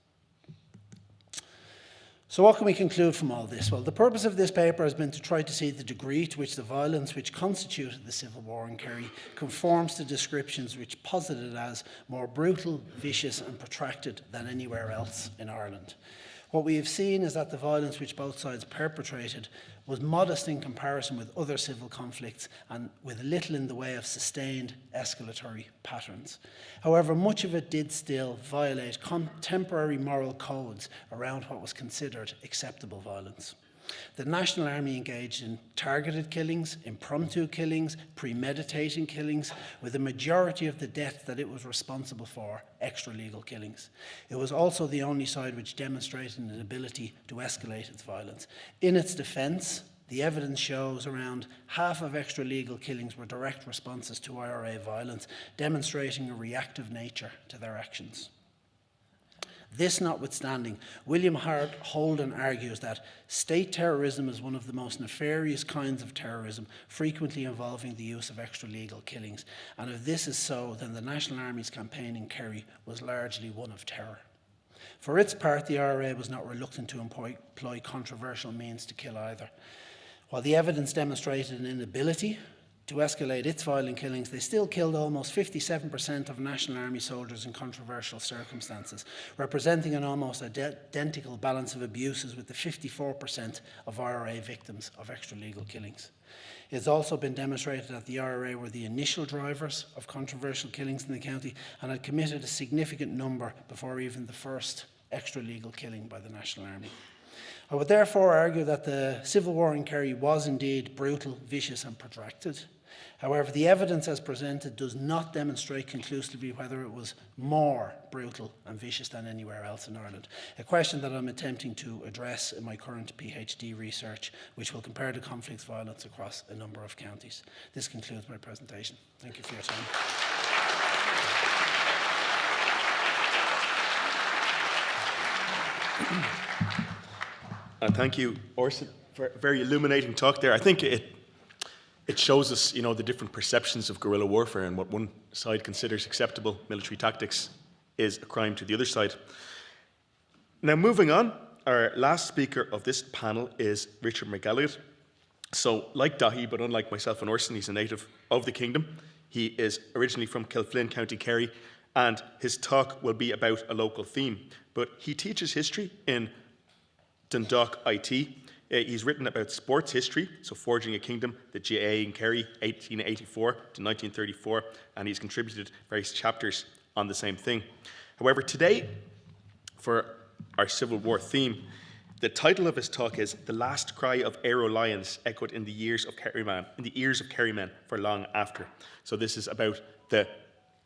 So what can we conclude from all this? Well, the purpose of this paper has been to try to see the degree to which the violence which constituted the Civil War in Kerry conforms to descriptions which posit it as more brutal, vicious and protracted than anywhere else in Ireland. What we have seen is that the violence which both sides perpetrated was modest in comparison with other civil conflicts and with little in the way of sustained escalatory patterns. However, much of it did still violate contemporary moral codes around what was considered acceptable violence. The National Army engaged in targeted killings, impromptu killings, premeditating killings, with a majority of the deaths that it was responsible for extra-legal killings. It was also the only side which demonstrated an ability to escalate its violence. In its defence, the evidence shows around half of extra-legal killings were direct responses to IRA violence, demonstrating a reactive nature to their actions. This notwithstanding, William Holden argues that state terrorism is one of the most nefarious kinds of terrorism, frequently involving the use of extra-legal killings. And if this is so, then the National Army's campaign in Kerry was largely one of terror. For its part, the IRA was not reluctant to employ controversial means to kill either. While the evidence demonstrated an inability to escalate its violent killings, they still killed almost 57% of National Army soldiers in controversial circumstances, representing an almost identical balance of abuses with the 54% of IRA victims of extra-legal killings. It's also been demonstrated that the IRA were the initial drivers of controversial killings in the county and had committed a significant number before even the first extra-legal killing by the National Army. I would therefore argue that the civil war in Kerry was indeed brutal, vicious and protracted. However, the evidence as presented does not demonstrate conclusively whether it was more brutal and vicious than anywhere else in Ireland, a question that I'm attempting to address in my current PhD research, which will compare the conflicts violence across a number of counties. This concludes my presentation. Thank you for your time. Thank you, Orson, for a very illuminating talk there. I think it shows us, the different perceptions of guerrilla warfare, and what one side considers acceptable military tactics is a crime to the other side. Now, moving on, our last speaker of this panel is Richard McElligott. So, like Daithí, but unlike myself and Orson, he's a native of the kingdom. He is originally from Kilflynn, County Kerry, and his talk will be about a local theme. But he teaches history in Dundalk IT. He's written about sports history, so Forging a Kingdom, the GAA in Kerry, 1884 to 1934, and he's contributed various chapters on the same thing. However, today, for our Civil War theme, the title of his talk is "The Last Cry of Arrow Lions Echoed in the Ears of Kerrymen for Long After." So this is about the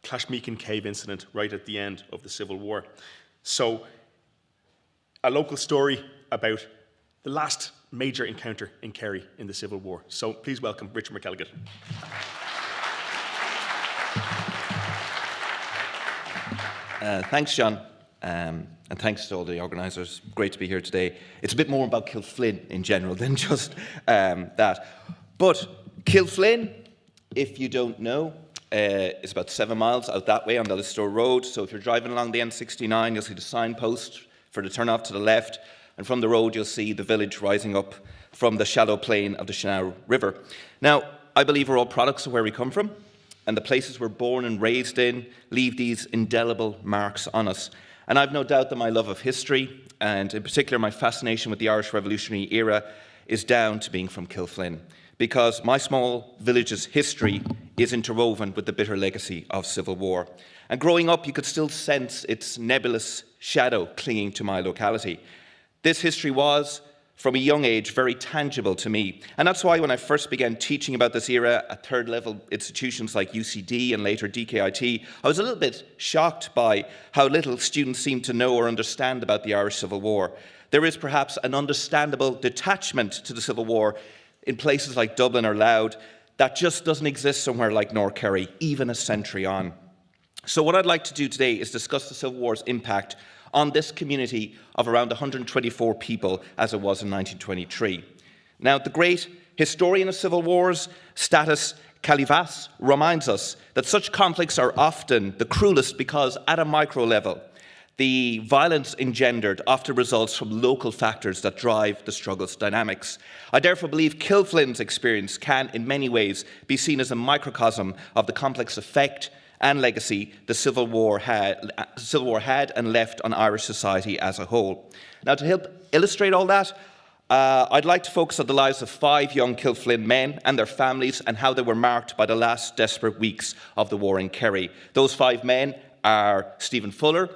Clashmeekin Cave incident right at the end of the Civil War. So a local story about the last major encounter in Kerry in the Civil War. So please welcome Richard McElligott. Thanks, John, and thanks to all the organisers. Great to be here today. It's a bit more about Kilflynn in general than just that. But Kilflynn, if you don't know, is about 7 miles out that way on the Listowel Road. So if you're driving along the N69, you'll see the signpost for the turn off to the left. And from the road, you'll see the village rising up from the shallow plain of the Shannon River. Now, I believe we're all products of where we come from, and the places we're born and raised in leave these indelible marks on us. And I've no doubt that my love of history, and in particular my fascination with the Irish Revolutionary era, is down to being from Kilflynn, because my small village's history is interwoven with the bitter legacy of civil war. And growing up, you could still sense its nebulous shadow clinging to my locality. This history was, from a young age, very tangible to me. And that's why when I first began teaching about this era at third-level institutions like UCD and later DKIT, I was a little bit shocked by how little students seemed to know or understand about the Irish Civil War. There is perhaps an understandable detachment to the Civil War in places like Dublin or Louth that just doesn't exist somewhere like North Kerry, even a century on. So what I'd like to do today is discuss the Civil War's impact on this community of around 124 people as it was in 1923. Now, the great historian of civil wars, Stathis Calivas, reminds us that such conflicts are often the cruelest because at a micro level, the violence engendered often results from local factors that drive the struggle's dynamics. I therefore believe Kilflynn's experience can, in many ways, be seen as a microcosm of the complex effect and legacy the Civil War had and left on Irish society as a whole. Now, to help illustrate all that, I'd like to focus on the lives of 5 young Kilflynn men and their families and how they were marked by the last desperate weeks of the war in Kerry. Those 5 men are Stephen Fuller,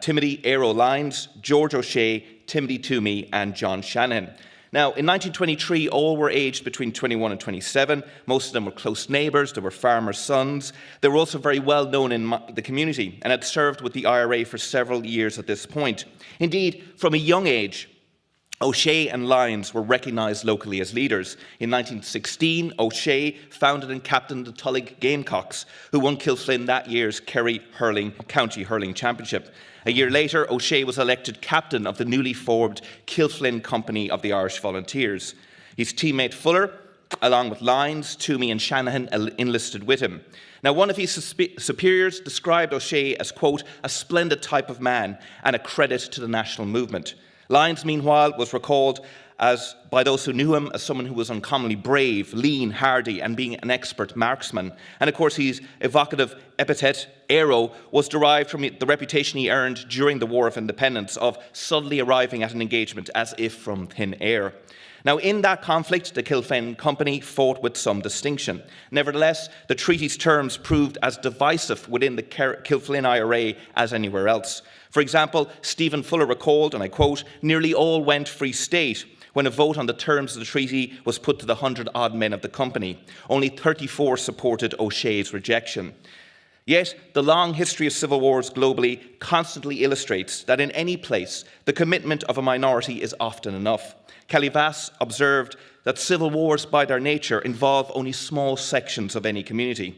Timothy Arrow Lyons, George O'Shea, Timothy Toomey and John Shanahan. Now, in 1923, all were aged between 21 and 27. Most of them were close neighbours. They were farmers' sons. They were also very well known in the community and had served with the IRA for several years at this point. Indeed, from a young age, O'Shea and Lyons were recognised locally as leaders. In 1916, O'Shea founded and captained the Tullig Gamecocks, who won Kilflynn that year's Kerry County Hurling Championship. A year later, O'Shea was elected captain of the newly formed Kilflynn Company of the Irish Volunteers. His teammate Fuller, along with Lyons, Toomey and Shanahan, enlisted with him. Now, one of his superiors described O'Shea as, quote, a splendid type of man and a credit to the national movement. Lyons, meanwhile, was recalled by those who knew him as someone who was uncommonly brave, lean, hardy, and being an expert marksman. And of course, his evocative epithet, Arrow, was derived from the reputation he earned during the War of Independence of suddenly arriving at an engagement as if from thin air. Now, in that conflict, the Kilflin Company fought with some distinction. Nevertheless, the treaty's terms proved as divisive within the Kilflin IRA as anywhere else. For example, Stephen Fuller recalled, and I quote, "Nearly all went Free State when a vote on the terms of the treaty was put to the 100-odd men of the company. Only 34 supported O'Shea's rejection." Yet, the long history of civil wars globally constantly illustrates that in any place, the commitment of a minority is often enough. Kelly Vass observed that civil wars by their nature involve only small sections of any community.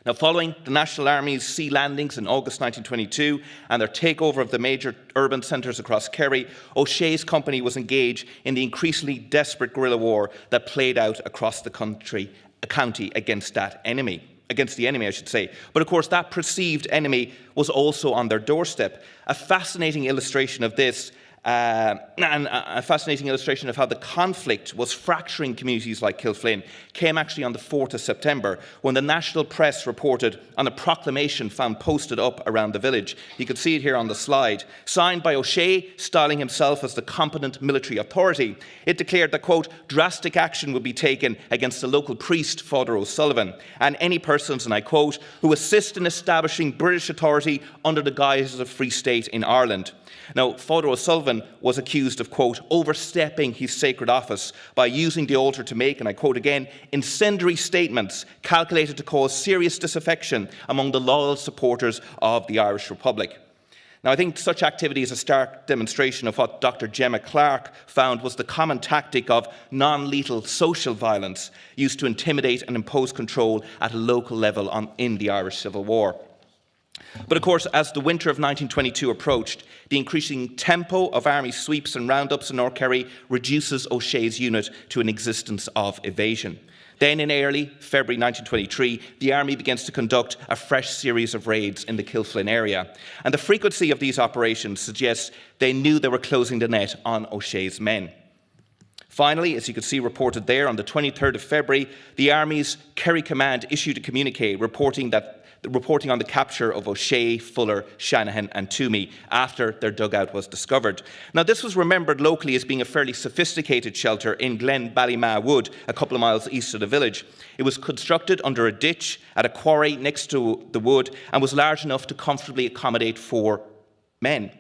Now, following the National Army's sea landings in August 1922 and their takeover of the major urban centres across Kerry, O'Shea's company was engaged in the increasingly desperate guerrilla war that played out across the county against the enemy, I should say. But of course, that perceived enemy was also on their doorstep. A fascinating illustration of this and a fascinating illustration of how the conflict was fracturing communities like Kilflin came actually on the 4th of September when the national press reported on a proclamation found posted up around the village. You can see it here on the slide. Signed by O'Shea, styling himself as the competent military authority, it declared that, quote, "drastic action would be taken against the local priest, Father O'Sullivan, and any persons, and I quote, who assist in establishing British authority under the guise of Free State in Ireland." Now, Father O'Sullivan was accused of, quote, overstepping his sacred office by using the altar to make, and I quote again, incendiary statements calculated to cause serious disaffection among the loyal supporters of the Irish Republic. Now, I think such activity is a stark demonstration of what Dr. Gemma Clark found was the common tactic of non-lethal social violence used to intimidate and impose control at a local level in the Irish Civil War. But of course, as the winter of 1922 approached, the increasing tempo of army sweeps and roundups in North Kerry reduces O'Shea's unit to an existence of evasion. Then in early February 1923, the army begins to conduct a fresh series of raids in the Kilflin area. And the frequency of these operations suggests they knew they were closing the net on O'Shea's men. Finally, as you can see reported there, on the 23rd of February, the Army's Kerry Command issued a communique reporting on the capture of O'Shea, Fuller, Shanahan and Toomey after their dugout was discovered. Now, this was remembered locally as being a fairly sophisticated shelter in Glen Ballymah Wood, a couple of miles east of the village. It was constructed under a ditch at a quarry next to the wood and was large enough to comfortably accommodate 4 men.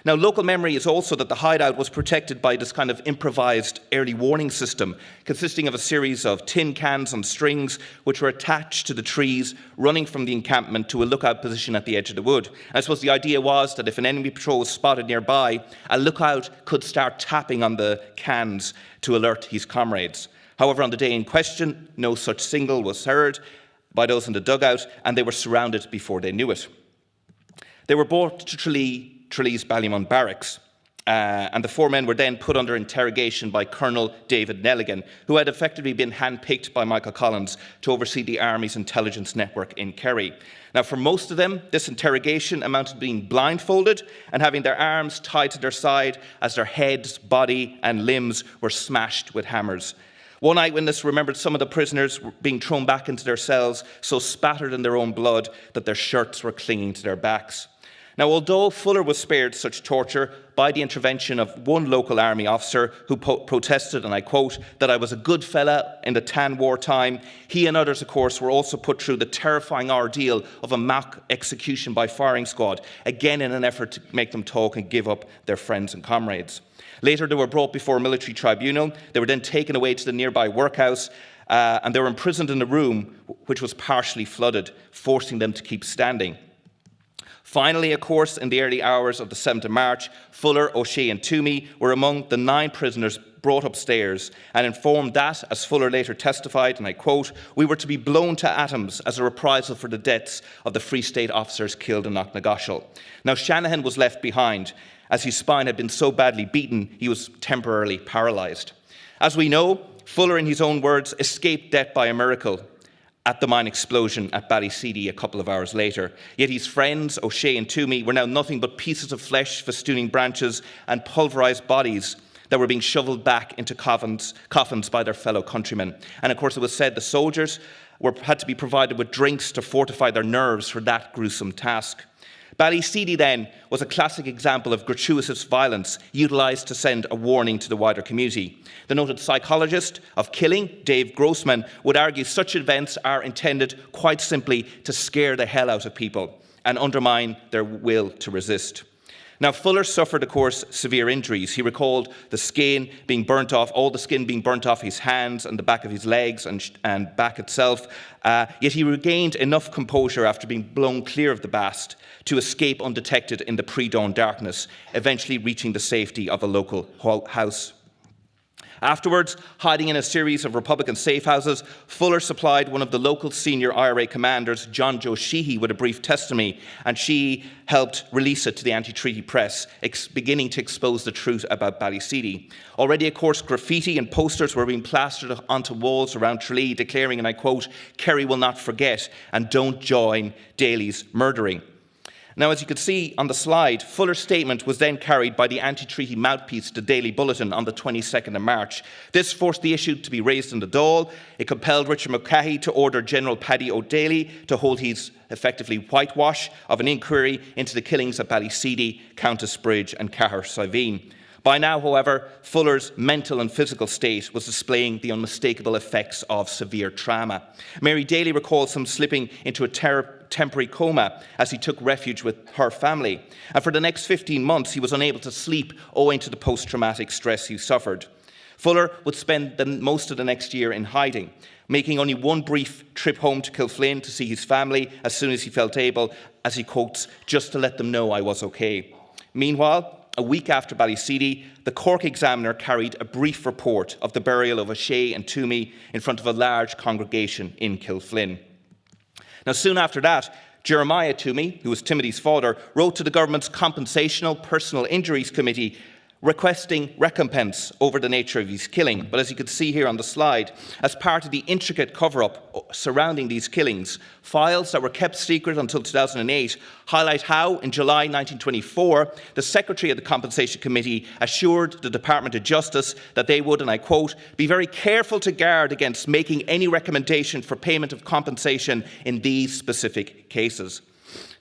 Now, local memory is also that the hideout was protected by this kind of improvised early warning system, consisting of a series of tin cans on strings which were attached to the trees running from the encampment to a lookout position at the edge of the wood. And I suppose the idea was that if an enemy patrol was spotted nearby, a lookout could start tapping on the cans to alert his comrades. However, on the day in question, no such signal was heard by those in the dugout, and they were surrounded before they knew it. They were brought to Tralee's Ballymon barracks, and the 4 men were then put under interrogation by Colonel David Nelligan, who had effectively been handpicked by Michael Collins to oversee the Army's intelligence network in Kerry. Now, for most of them, this interrogation amounted to being blindfolded and having their arms tied to their side as their heads, body and limbs were smashed with hammers. One eyewitness remembered some of the prisoners being thrown back into their cells, so spattered in their own blood that their shirts were clinging to their backs. Now, although Fuller was spared such torture by the intervention of one local army officer who protested, and I quote, that I was a good fella in the Tan War time, he and others, of course, were also put through the terrifying ordeal of a mock execution by firing squad, again in an effort to make them talk and give up their friends and comrades. Later, they were brought before a military tribunal. They were then taken away to the nearby workhouse, and they were imprisoned in a room which was partially flooded, forcing them to keep standing. Finally, of course, in the early hours of the 7th of March, Fuller, O'Shea and Toomey were among the 9 prisoners brought upstairs and informed that, as Fuller later testified, and I quote, we were to be blown to atoms as a reprisal for the deaths of the Free State officers killed in Knocknagoshel. Now, Shanahan was left behind, as his spine had been so badly beaten he was temporarily paralysed. As we know, Fuller, in his own words, escaped death by a miracle at the mine explosion at Ballyseedy a couple of hours later. Yet his friends, O'Shea and Toomey, were now nothing but pieces of flesh festooning branches and pulverised bodies that were being shovelled back into coffins by their fellow countrymen. And of course, it was said the soldiers had to be provided with drinks to fortify their nerves for that gruesome task. Ballyseedy then was a classic example of gratuitous violence utilised to send a warning to the wider community. The noted psychologist of killing, Dave Grossman, would argue such events are intended quite simply to scare the hell out of people and undermine their will to resist. Now, Fuller suffered, of course, severe injuries. He recalled the skin being burnt off, all the skin being burnt off his hands and the back of his legs and back itself. Yet he regained enough composure after being blown clear of the blast to escape undetected in the pre-dawn darkness, eventually reaching the safety of a local house. Afterwards, hiding in a series of Republican safe houses, Fuller supplied one of the local senior IRA commanders, John Joe Sheehy, with a brief testimony, and she helped release it to the anti-treaty press, beginning to expose the truth about Ballyseedy. Already, of course, graffiti and posters were being plastered onto walls around Tralee, declaring, and I quote, "Kerry will not forget, and don't join Daly's murdering." Now, as you can see on the slide, Fuller's statement was then carried by the anti-treaty mouthpiece, the Daily Bulletin, on the 22nd of March. This forced the issue to be raised in the Dáil. It compelled Richard Mulcahy to order General Paddy O'Daly to hold his effectively whitewash of an inquiry into the killings at Ballyseedy, Countess Bridge and Cahir Siveen. By now, however, Fuller's mental and physical state was displaying the unmistakable effects of severe trauma. Mary Daly recalls him slipping into a temporary coma as he took refuge with her family. And for the next 15 months, he was unable to sleep owing to the post-traumatic stress he suffered. Fuller would spend most of the next year in hiding, making only one brief trip home to Kilflynn to see his family as soon as he felt able, as he quotes, "just to let them know I was okay." Meanwhile, a week after Ballyseedy, the Cork Examiner carried a brief report of the burial of O'Shea and Toomey in front of a large congregation in Kilflynn. Now, soon after that, Jeremiah Toomey, who was Timothy's father, wrote to the government's Compensational Personal Injuries Committee requesting recompense over the nature of his killing. But as you can see here on the slide, as part of the intricate cover-up surrounding these killings, files that were kept secret until 2008 highlight how, in July 1924, the Secretary of the Compensation Committee assured the Department of Justice that they would, and I quote, "be very careful to guard against making any recommendation for payment of compensation in these specific cases."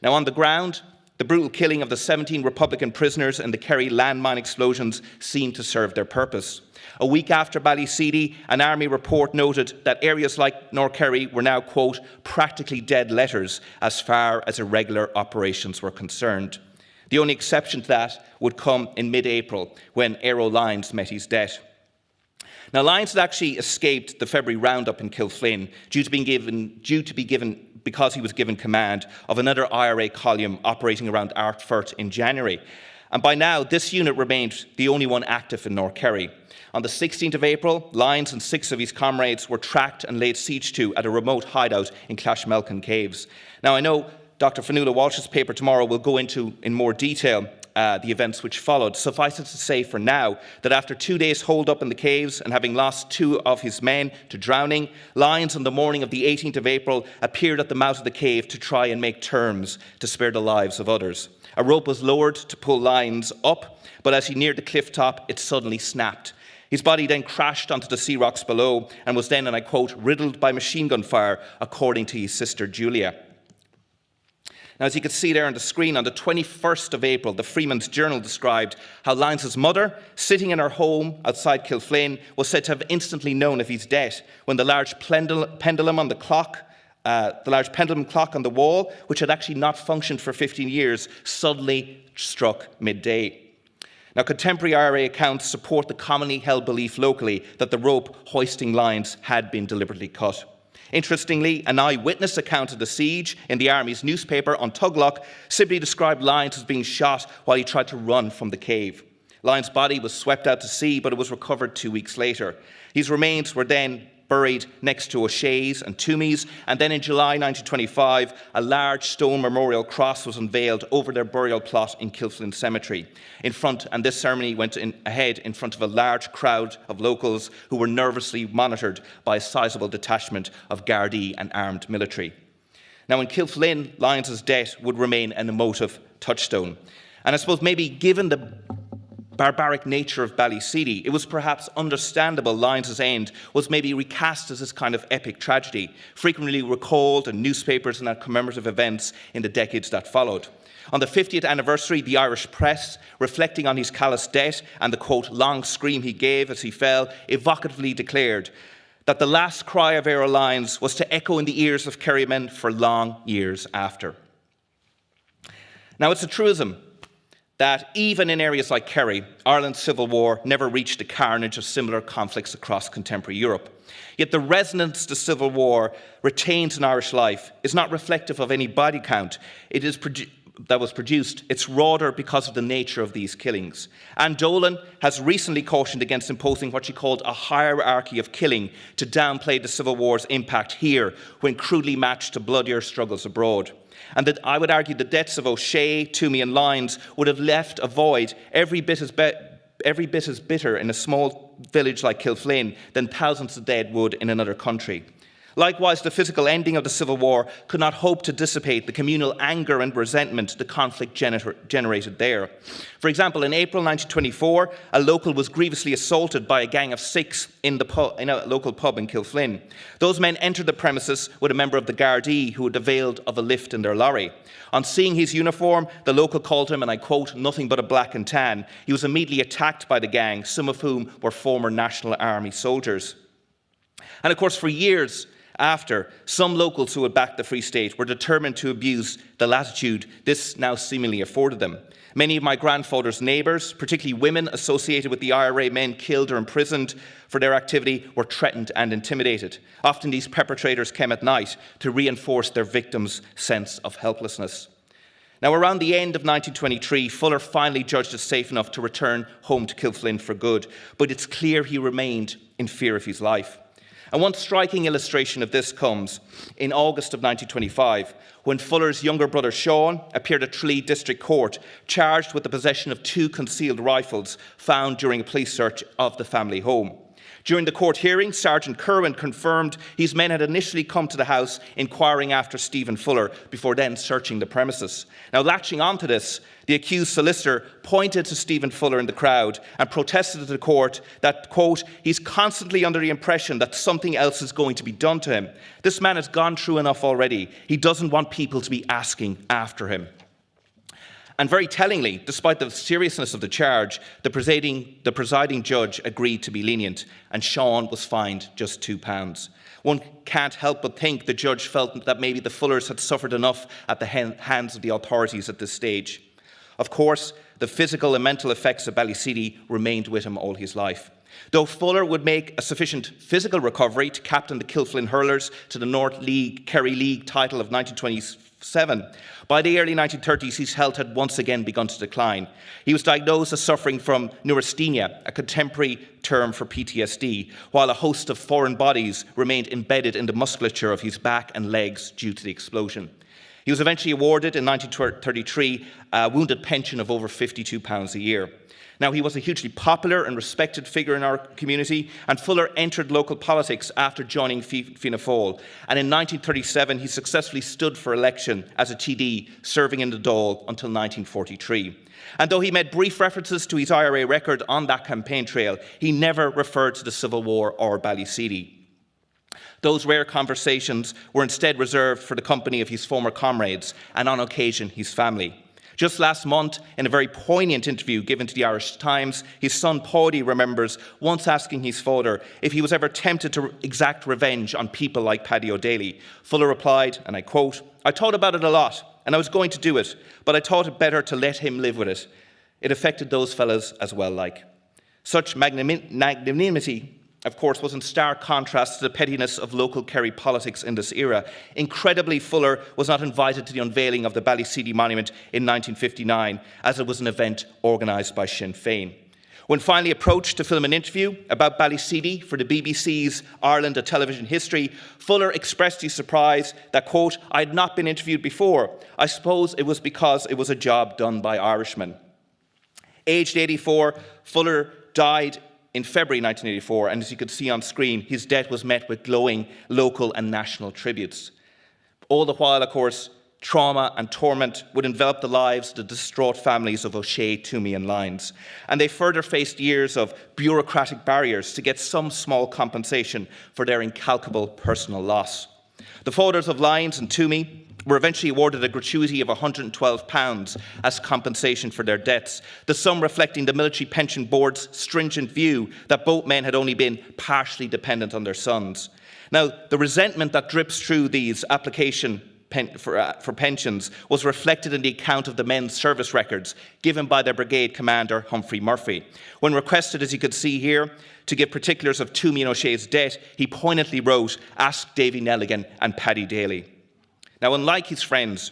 Now, on the ground, the brutal killing of the 17 Republican prisoners in the Kerry landmine explosions seemed to serve their purpose. A week after Ballyseedy, an army report noted that areas like North Kerry were now, quote, "practically dead letters as far as irregular operations were concerned." The only exception to that would come in mid-April when Aero Lyons met his death. Now, Lyons had actually escaped the February roundup in Kilflynn due to be given because he was given command of another IRA column operating around Ardfert in January. And by now, this unit remained the only one active in North Kerry. On the 16th of April, Lyons and 6 of his comrades were tracked and laid siege to at a remote hideout in Clashmelkin Caves. Now, I know Dr. Fionnuala Walsh's paper tomorrow will go into, in more detail, the events which followed. Suffice it to say for now that after 2 days holed up in the caves and having lost 2 of his men to drowning, Lyons on the morning of the 18th of April appeared at the mouth of the cave to try and make terms to spare the lives of others. A rope was lowered to pull Lyons up, but as he neared the cliff top, it suddenly snapped. His body then crashed onto the sea rocks below and was then, and I quote, "riddled by machine gun fire," according to his sister Julia. Now, as you can see there on the screen, on the 21st of April, the Freeman's Journal described how Lyons' mother, sitting in her home outside Kilflynn, was said to have instantly known of his death when the large pendulum on the clock, the large pendulum clock on the wall, which had actually not functioned for 15 years, suddenly struck midday. Now, contemporary IRA accounts support the commonly held belief locally that the rope hoisting Lyons had been deliberately cut. Interestingly, an eyewitness account of the siege in the Army's newspaper on Tuglock simply described Lyons as being shot while he tried to run from the cave. Lyons' body was swept out to sea, but it was recovered 2 weeks later. His remains were then buried next to O'Shea's and Toomey's, and then in July 1925, a large stone memorial cross was unveiled over their burial plot in Kilflynn Cemetery. And this ceremony went ahead in front of a large crowd of locals who were nervously monitored by a sizable detachment of Gardaí and armed military. Now, in Kilflynn, Lyons' death would remain an emotive touchstone. And I suppose maybe given the barbaric nature of Ballyseedy, it was perhaps understandable Lyons' end was maybe recast as this kind of epic tragedy, frequently recalled in newspapers and at commemorative events in the decades that followed. On the 50th anniversary, the Irish press, reflecting on his callous death and the, quote, long scream he gave as he fell, evocatively declared that the last cry of Éire Lyons was to echo in the ears of Kerrymen for long years after. Now, it's a truism that even in areas like Kerry, Ireland's civil war never reached the carnage of similar conflicts across contemporary Europe. Yet the resonance the civil war retains in Irish life is not reflective of any body count that was produced. It's rather because of the nature of these killings. Anne Dolan has recently cautioned against imposing what she called a hierarchy of killing to downplay the civil war's impact here when crudely matched to bloodier struggles abroad. And that I would argue the deaths of O'Shea, Toomey and Lyons would have left a void every bit as bitter in a small village like Kilflynn than thousands of dead would in another country. Likewise, the physical ending of the Civil War could not hope to dissipate the communal anger and resentment the conflict generated there. For example, in April 1924, a local was grievously assaulted by a gang of 6 in a local pub in Kilflynn. Those men entered the premises with a member of the Gardaí who had availed of a lift in their lorry. On seeing his uniform, the local called him, and I quote, nothing but a black and tan. He was immediately attacked by the gang, some of whom were former National Army soldiers. And of course, for years after, some locals who had backed the Free State were determined to abuse the latitude this now seemingly afforded them. Many of my grandfather's neighbours, particularly women associated with the IRA men killed or imprisoned for their activity, were threatened and intimidated. Often these perpetrators came at night to reinforce their victims' sense of helplessness. Now, around the end of 1923, Fuller finally judged it safe enough to return home to Kilflynn for good, but it's clear he remained in fear of his life. And one striking illustration of this comes in August of 1925, when Fuller's younger brother Sean appeared at Tralee District Court, charged with the possession of 2 concealed rifles found during a police search of the family home. During the court hearing, Sergeant Kerwin confirmed his men had initially come to the house inquiring after Stephen Fuller before then searching the premises. Now, latching onto this, the accused solicitor pointed to Stephen Fuller in the crowd and protested to the court that, quote, he's constantly under the impression that something else is going to be done to him. This man has gone through enough already. He doesn't want people to be asking after him. And very tellingly, despite the seriousness of the charge, the presiding judge agreed to be lenient, and Sean was fined just £2. One can't help but think the judge felt that maybe the Fullers had suffered enough at the hands of the authorities at this stage. Of course, the physical and mental effects of Ballyseedy remained with him all his life. Though Fuller would make a sufficient physical recovery to captain the Kilflynn Hurlers to the North League Kerry League title of 1927, by the early 1930s his health had once again begun to decline. He was diagnosed as suffering from neurasthenia, a contemporary term for PTSD, while a host of foreign bodies remained embedded in the musculature of his back and legs due to the explosion. He was eventually awarded in 1933 a wounded pension of over £52 a year. Now, he was a hugely popular and respected figure in our community, and Fuller entered local politics after joining Fianna Fáil. And in 1937, he successfully stood for election as a TD, serving in the Dáil until 1943. And though he made brief references to his IRA record on that campaign trail, he never referred to the Civil War or Ballyseedy. Those rare conversations were instead reserved for the company of his former comrades, and on occasion his family. Just last month, in a very poignant interview given to the Irish Times, his son Paddy remembers once asking his father if he was ever tempted to exact revenge on people like Paddy O'Daly. Fuller replied, and I quote, I thought about it a lot, and I was going to do it, but I thought it better to let him live with it. It affected those fellas as well like. Such magnanimity, of course, was in stark contrast to the pettiness of local Kerry politics in this era. Incredibly, Fuller was not invited to the unveiling of the Ballyseedy Monument in 1959, as it was an event organised by Sinn Féin. When finally approached to film an interview about Ballyseedy for the BBC's Ireland, A Television History, Fuller expressed his surprise that, quote, I had not been interviewed before. I suppose it was because it was a job done by Irishmen. Aged 84, Fuller died in February 1984, and as you could see on screen, his death was met with glowing local and national tributes. All the while, of course, trauma and torment would envelop the lives of the distraught families of O'Shea, Toomey and Lyons. And they further faced years of bureaucratic barriers to get some small compensation for their incalculable personal loss. The fathers of Lyons and Toomey were eventually awarded a gratuity of £112 as compensation for their deaths, the sum reflecting the Military Pension Board's stringent view that both men had only been partially dependent on their sons. Now, the resentment that drips through these applications for pensions was reflected in the account of the men's service records given by their brigade commander, Humphrey Murphy. When requested, as you can see here, to give particulars of Toomey and O'Shea's death, he poignantly wrote, "Ask Davy Nelligan and Paddy Daly." Now, unlike his friends,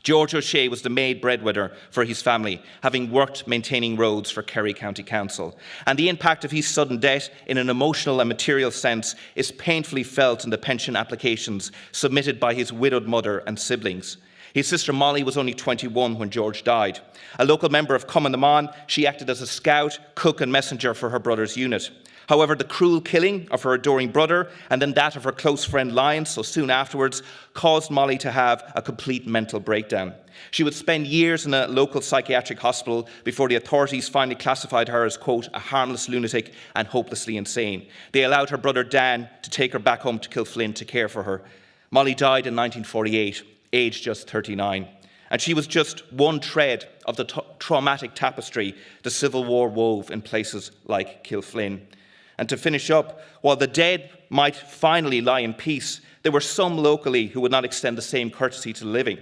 George O'Shea was the main breadwinner for his family, having worked maintaining roads for Kerry County Council. And the impact of his sudden death in an emotional and material sense is painfully felt in the pension applications submitted by his widowed mother and siblings. His sister Molly was only 21 when George died. A local member of Cumann na Mán, she acted as a scout, cook and messenger for her brother's unit. However, the cruel killing of her adoring brother and then that of her close friend Lyons so soon afterwards caused Molly to have a complete mental breakdown. She would spend years in a local psychiatric hospital before the authorities finally classified her as, quote, a harmless lunatic and hopelessly insane. They allowed her brother Dan to take her back home to Kilflynn to care for her. Molly died in 1948, aged just 39. And she was just one thread of the traumatic tapestry the Civil War wove in places like Kilflynn. And to finish up, while the dead might finally lie in peace, there were some locally who would not extend the same courtesy to the living.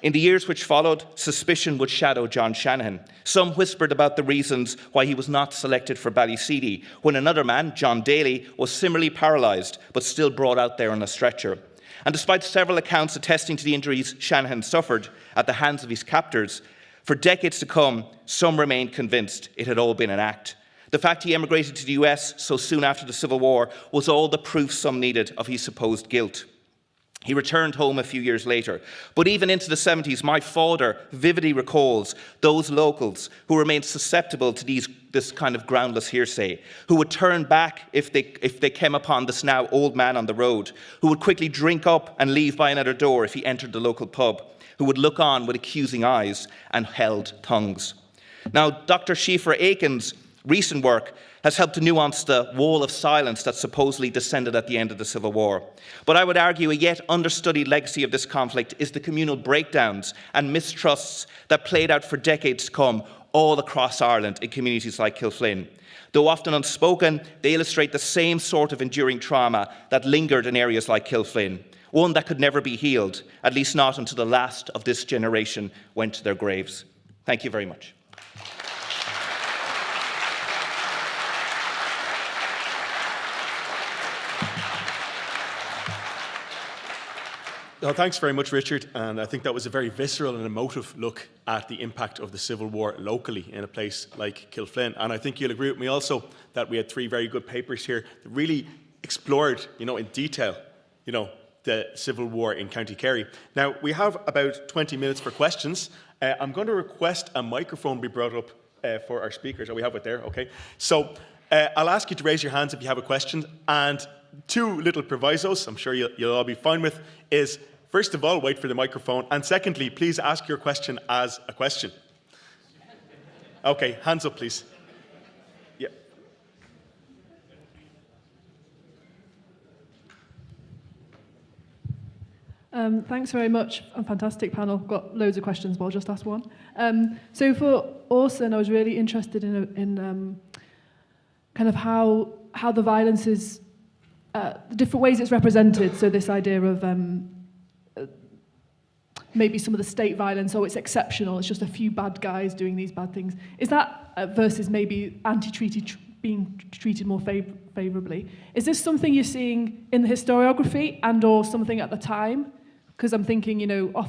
In the years which followed, suspicion would shadow John Shanahan. Some whispered about the reasons why he was not selected for Ballyseedy, when another man, John Daly, was similarly paralysed, but still brought out there on a stretcher. And despite several accounts attesting to the injuries Shanahan suffered at the hands of his captors, for decades to come, some remained convinced it had all been an act. The fact he emigrated to the US so soon after the Civil War was all the proof some needed of his supposed guilt. He returned home a few years later. But even into the 70s, my father vividly recalls those locals who remained susceptible to this kind of groundless hearsay, who would turn back if they came upon this now old man on the road, who would quickly drink up and leave by another door if he entered the local pub, who would look on with accusing eyes and held tongues. Now, Dr. Schieffer Aiken's recent work has helped to nuance the wall of silence that supposedly descended at the end of the Civil War. But I would argue a yet understudied legacy of this conflict is the communal breakdowns and mistrusts that played out for decades to come all across Ireland in communities like Kilflynn. Though often unspoken, they illustrate the same sort of enduring trauma that lingered in areas like Kilflynn, one that could never be healed, at least not until the last of this generation went to their graves. Thank you very much. Well, thanks very much, Richard. And I think that was a very visceral and emotive look at the impact of the Civil War locally in a place like Kilflynn. And I think you'll agree with me also that we had three very good papers here that really explored, in detail, the Civil War in County Kerry. Now, we have about 20 minutes for questions. I'm going to request a microphone be brought up for our speakers. Oh, we have it there, okay. So I'll ask you to raise your hands if you have a question. And two little provisos, I'm sure you'll all be fine with, is first of all, wait for the microphone. And secondly, please ask your question as a question. Okay, hands up, please. Yeah. Thanks very much. A fantastic panel. Got loads of questions, but I'll just ask one. So for Orson, I was really interested in kind of how the violence is, the different ways it's represented. So this idea of maybe some of the state violence, it's exceptional, it's just a few bad guys doing these bad things. Is that versus maybe anti-treaty being treated more favourably? Is this something you're seeing in the historiography and or something at the time? Because I'm thinking,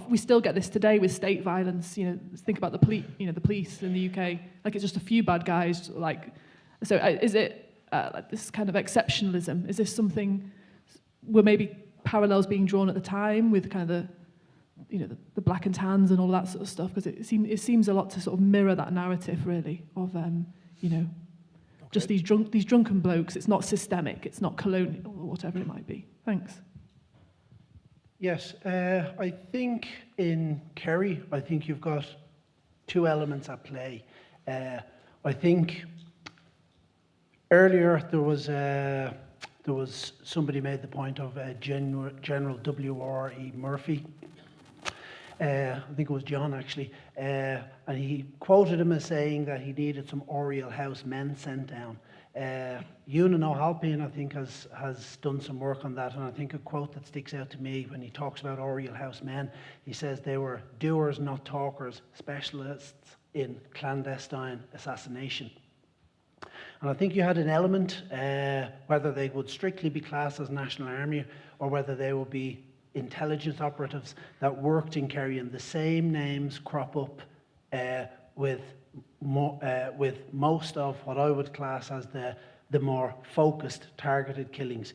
we still get this today with state violence. Think about the police, the police in the UK. Like it's just a few bad guys. So is it like this kind of exceptionalism? Is this something where maybe parallels being drawn at the time with kind of the black and tans and all that sort of stuff? Because it seems a lot to sort of mirror that narrative, really, of just these drunken blokes. It's not systemic. It's not colonial or whatever it might be. Thanks. Yes, I think in Kerry, I think you've got two elements at play. I think earlier there was somebody made the point of General W.R.E. Murphy. I think it was John actually, and he quoted him as saying that he needed some Oriel House men sent down. Ewan O'Halpin, I think, has done some work on that, and I think a quote that sticks out to me when he talks about Oriel House men, he says they were doers, not talkers, specialists in clandestine assassination. And I think you had an element, whether they would strictly be classed as National Army or whether they would be intelligence operatives that worked in Kerry, and the same names crop up with most of what I would class as the more focused, targeted killings.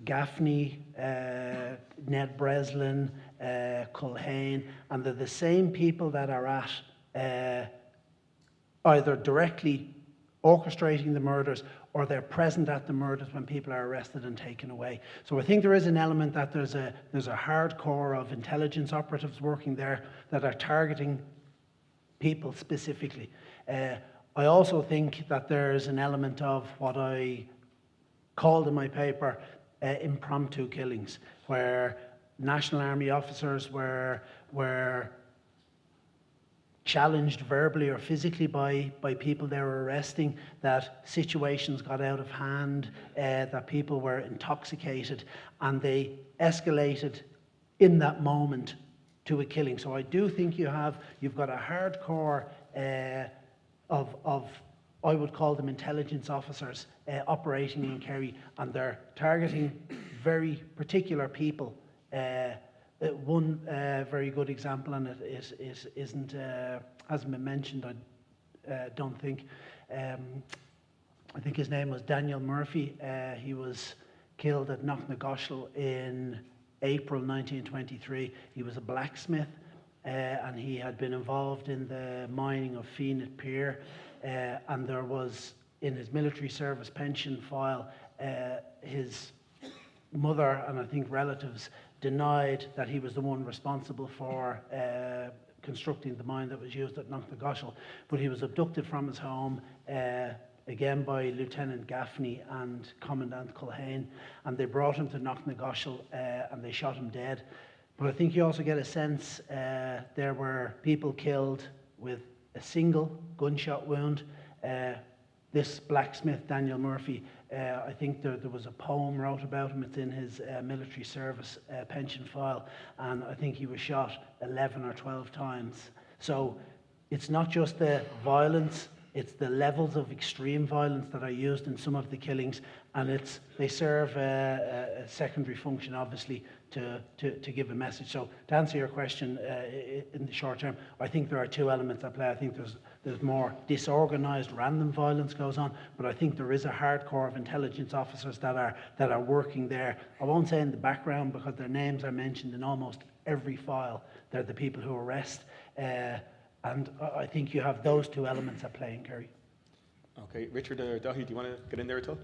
Gaffney, Ned Breslin, Culhane, and they're the same people that are at either directly orchestrating the murders or they're present at the murders when people are arrested and taken away. So I think there is an element that there's a hardcore of intelligence operatives working there that are targeting people specifically. I also think that there's an element of what I called in my paper impromptu killings, where National Army officers were challenged verbally or physically by people they were arresting, that situations got out of hand, that people were intoxicated, and they escalated in that moment to a killing. So I do think you've got a hardcore of I would call them intelligence officers operating in Kerry, and they're targeting very particular people. One very good example, and it hasn't been mentioned, I don't think. I think his name was Daniel Murphy. He was killed at Knocknagoshel in April 1923. He was a blacksmith, and he had been involved in the mining of Feenit Pier, and there was, in his military service pension file, his mother and I think relatives denied that he was the one responsible for constructing the mine that was used at Knocknagoshel, but he was abducted from his home again by Lieutenant Gaffney and Commandant Culhane, and they brought him to Knocknagoshel and they shot him dead. But I think you also get a sense there were people killed with a single gunshot wound. This blacksmith, Daniel Murphy, I think there was a poem wrote about him. It's in his military service pension file, and I think he was shot 11 or 12 times. So it's not just the violence, it's the levels of extreme violence that are used in some of the killings, and they serve a secondary function, obviously, to give a message. So to answer your question, in the short term, I think there are two elements at play. I think there's more disorganized, random violence goes on, but I think there is a hardcore of intelligence officers that are working there. I won't say in the background because their names are mentioned in almost every file. They're the people who arrest, and I think you have those two elements at play in Kerry. Okay, Richard or Daithí, do you want to get in there at all?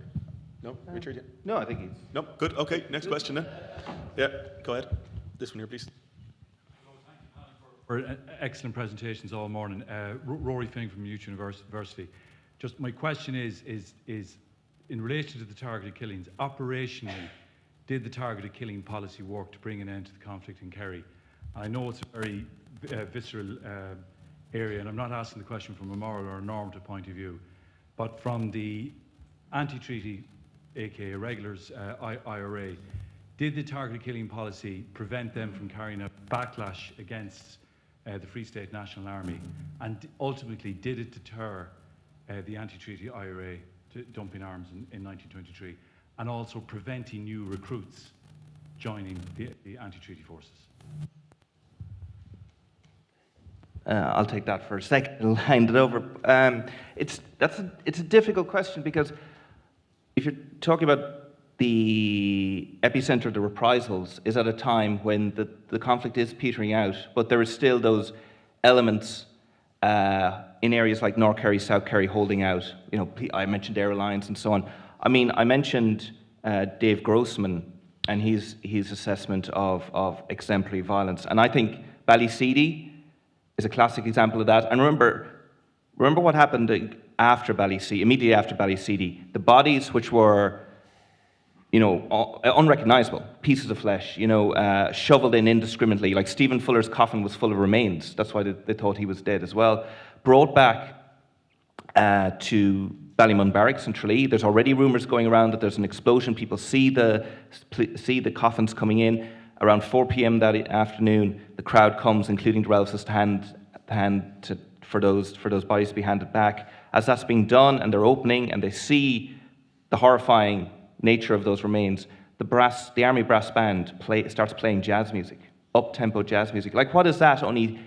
No, Richard? Yeah. No, I think he's... No, good. Okay, next question then. Yeah, go ahead. This one here, please. For excellent presentations all morning. Rory Fink from Mute University. Just my question is in relation to the targeted killings, operationally, did the targeted killing policy work to bring an end to the conflict in Kerry? I know it's a very visceral area, and I'm not asking the question from a moral or a normative point of view, but from the anti-treaty, aka Irregulars, IRA, did the targeted killing policy prevent them from carrying out backlash against the Free State National Army, and ultimately did it deter the anti-treaty IRA to dumping arms in 1923, and also preventing new recruits joining the anti-treaty forces? I'll take that for a second and hand it over. It's a difficult question, because if you're talking about the epicenter of the reprisals is at a time when the conflict is petering out, but there is still those elements in areas like North Kerry, South Kerry holding out. You know, I mentioned airlines and so on. I mean, I mentioned Dave Grossman his assessment of exemplary violence. And I think Ballyseedy is a classic example of that. And remember what happened after Ballyseedy, immediately after Ballyseedy. The bodies which were, unrecognizable, pieces of flesh, shoveled in indiscriminately. Like Stephen Fuller's coffin was full of remains. That's why they thought he was dead as well. Brought back to Ballymun Barracks in Tralee. There's already rumours going around that there's an explosion. People see the coffins coming in. Around 4 p.m. that afternoon, the crowd comes, including the relatives, for those bodies to be handed back. As that's being done, and they're opening, and they see the horrifying nature of those remains, the army brass band starts playing jazz music, up-tempo jazz music. Like, what is that? Only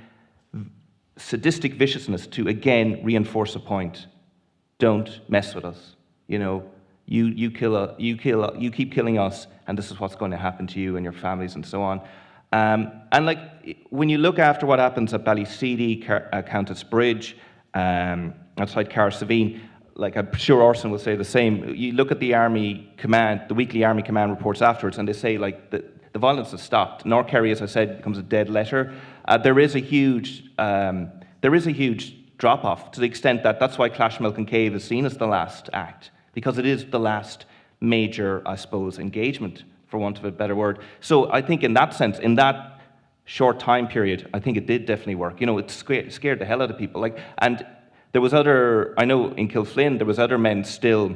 sadistic viciousness to again reinforce a point. Don't mess with us. You keep killing us, and this is what's going to happen to you and your families and so on. And like, when you look after what happens at Ballyseedy, Countess Bridge, outside Carsavine, like I'm sure Orson will say the same. You look at the Army Command, the weekly Army Command reports afterwards, and they say like the violence has stopped. North Kerry, as I said, becomes a dead letter. There is a huge drop-off, to the extent that that's why Clashmilk Cave is seen as the last act, because it is the last major, I suppose, engagement, for want of a better word. So I think in that sense, in that short time period, I think it did definitely work. It scared the hell out of people. And there was I know in Kilflynn, there was other men still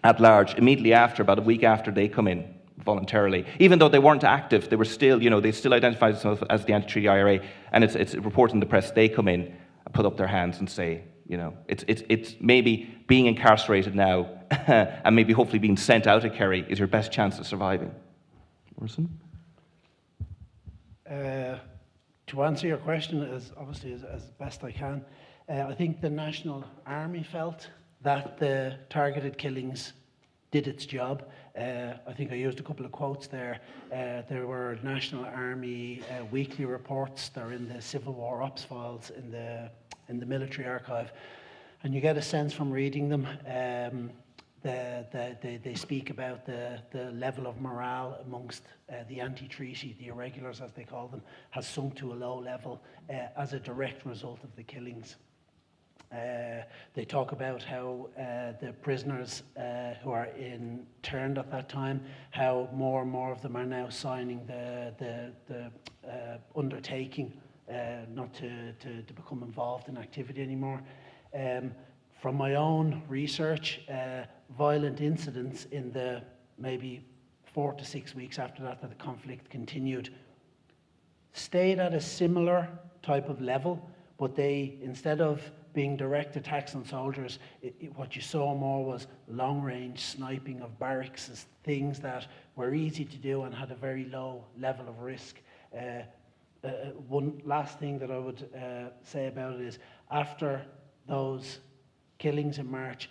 at large immediately after, about a week after they come in voluntarily. Even though they weren't active, they were still, they still identified themselves as the anti-treaty IRA, and it's reported in the press, they come in, put up their hands and say, it's maybe being incarcerated now and maybe hopefully being sent out of Kerry is your best chance of surviving. Orson? To answer your question as best I can, I think the National Army felt that the targeted killings did its job. I think I used a couple of quotes there. There were National Army weekly reports. They're in the Civil War Ops files in the military archive, and you get a sense from reading them. They speak about the level of morale amongst the anti-treaty, the irregulars as they call them, has sunk to a low level as a direct result of the killings. They talk about how the prisoners who are interned at that time, how more and more of them are now signing the undertaking not to become involved in activity anymore. From my own research, violent incidents in the maybe 4 to 6 weeks after that the conflict continued stayed at a similar type of level, but they, instead of being direct attacks on soldiers, what you saw more was long-range sniping of barracks, things that were easy to do and had a very low level of risk. One last thing that I would say about it is, after those killings in March,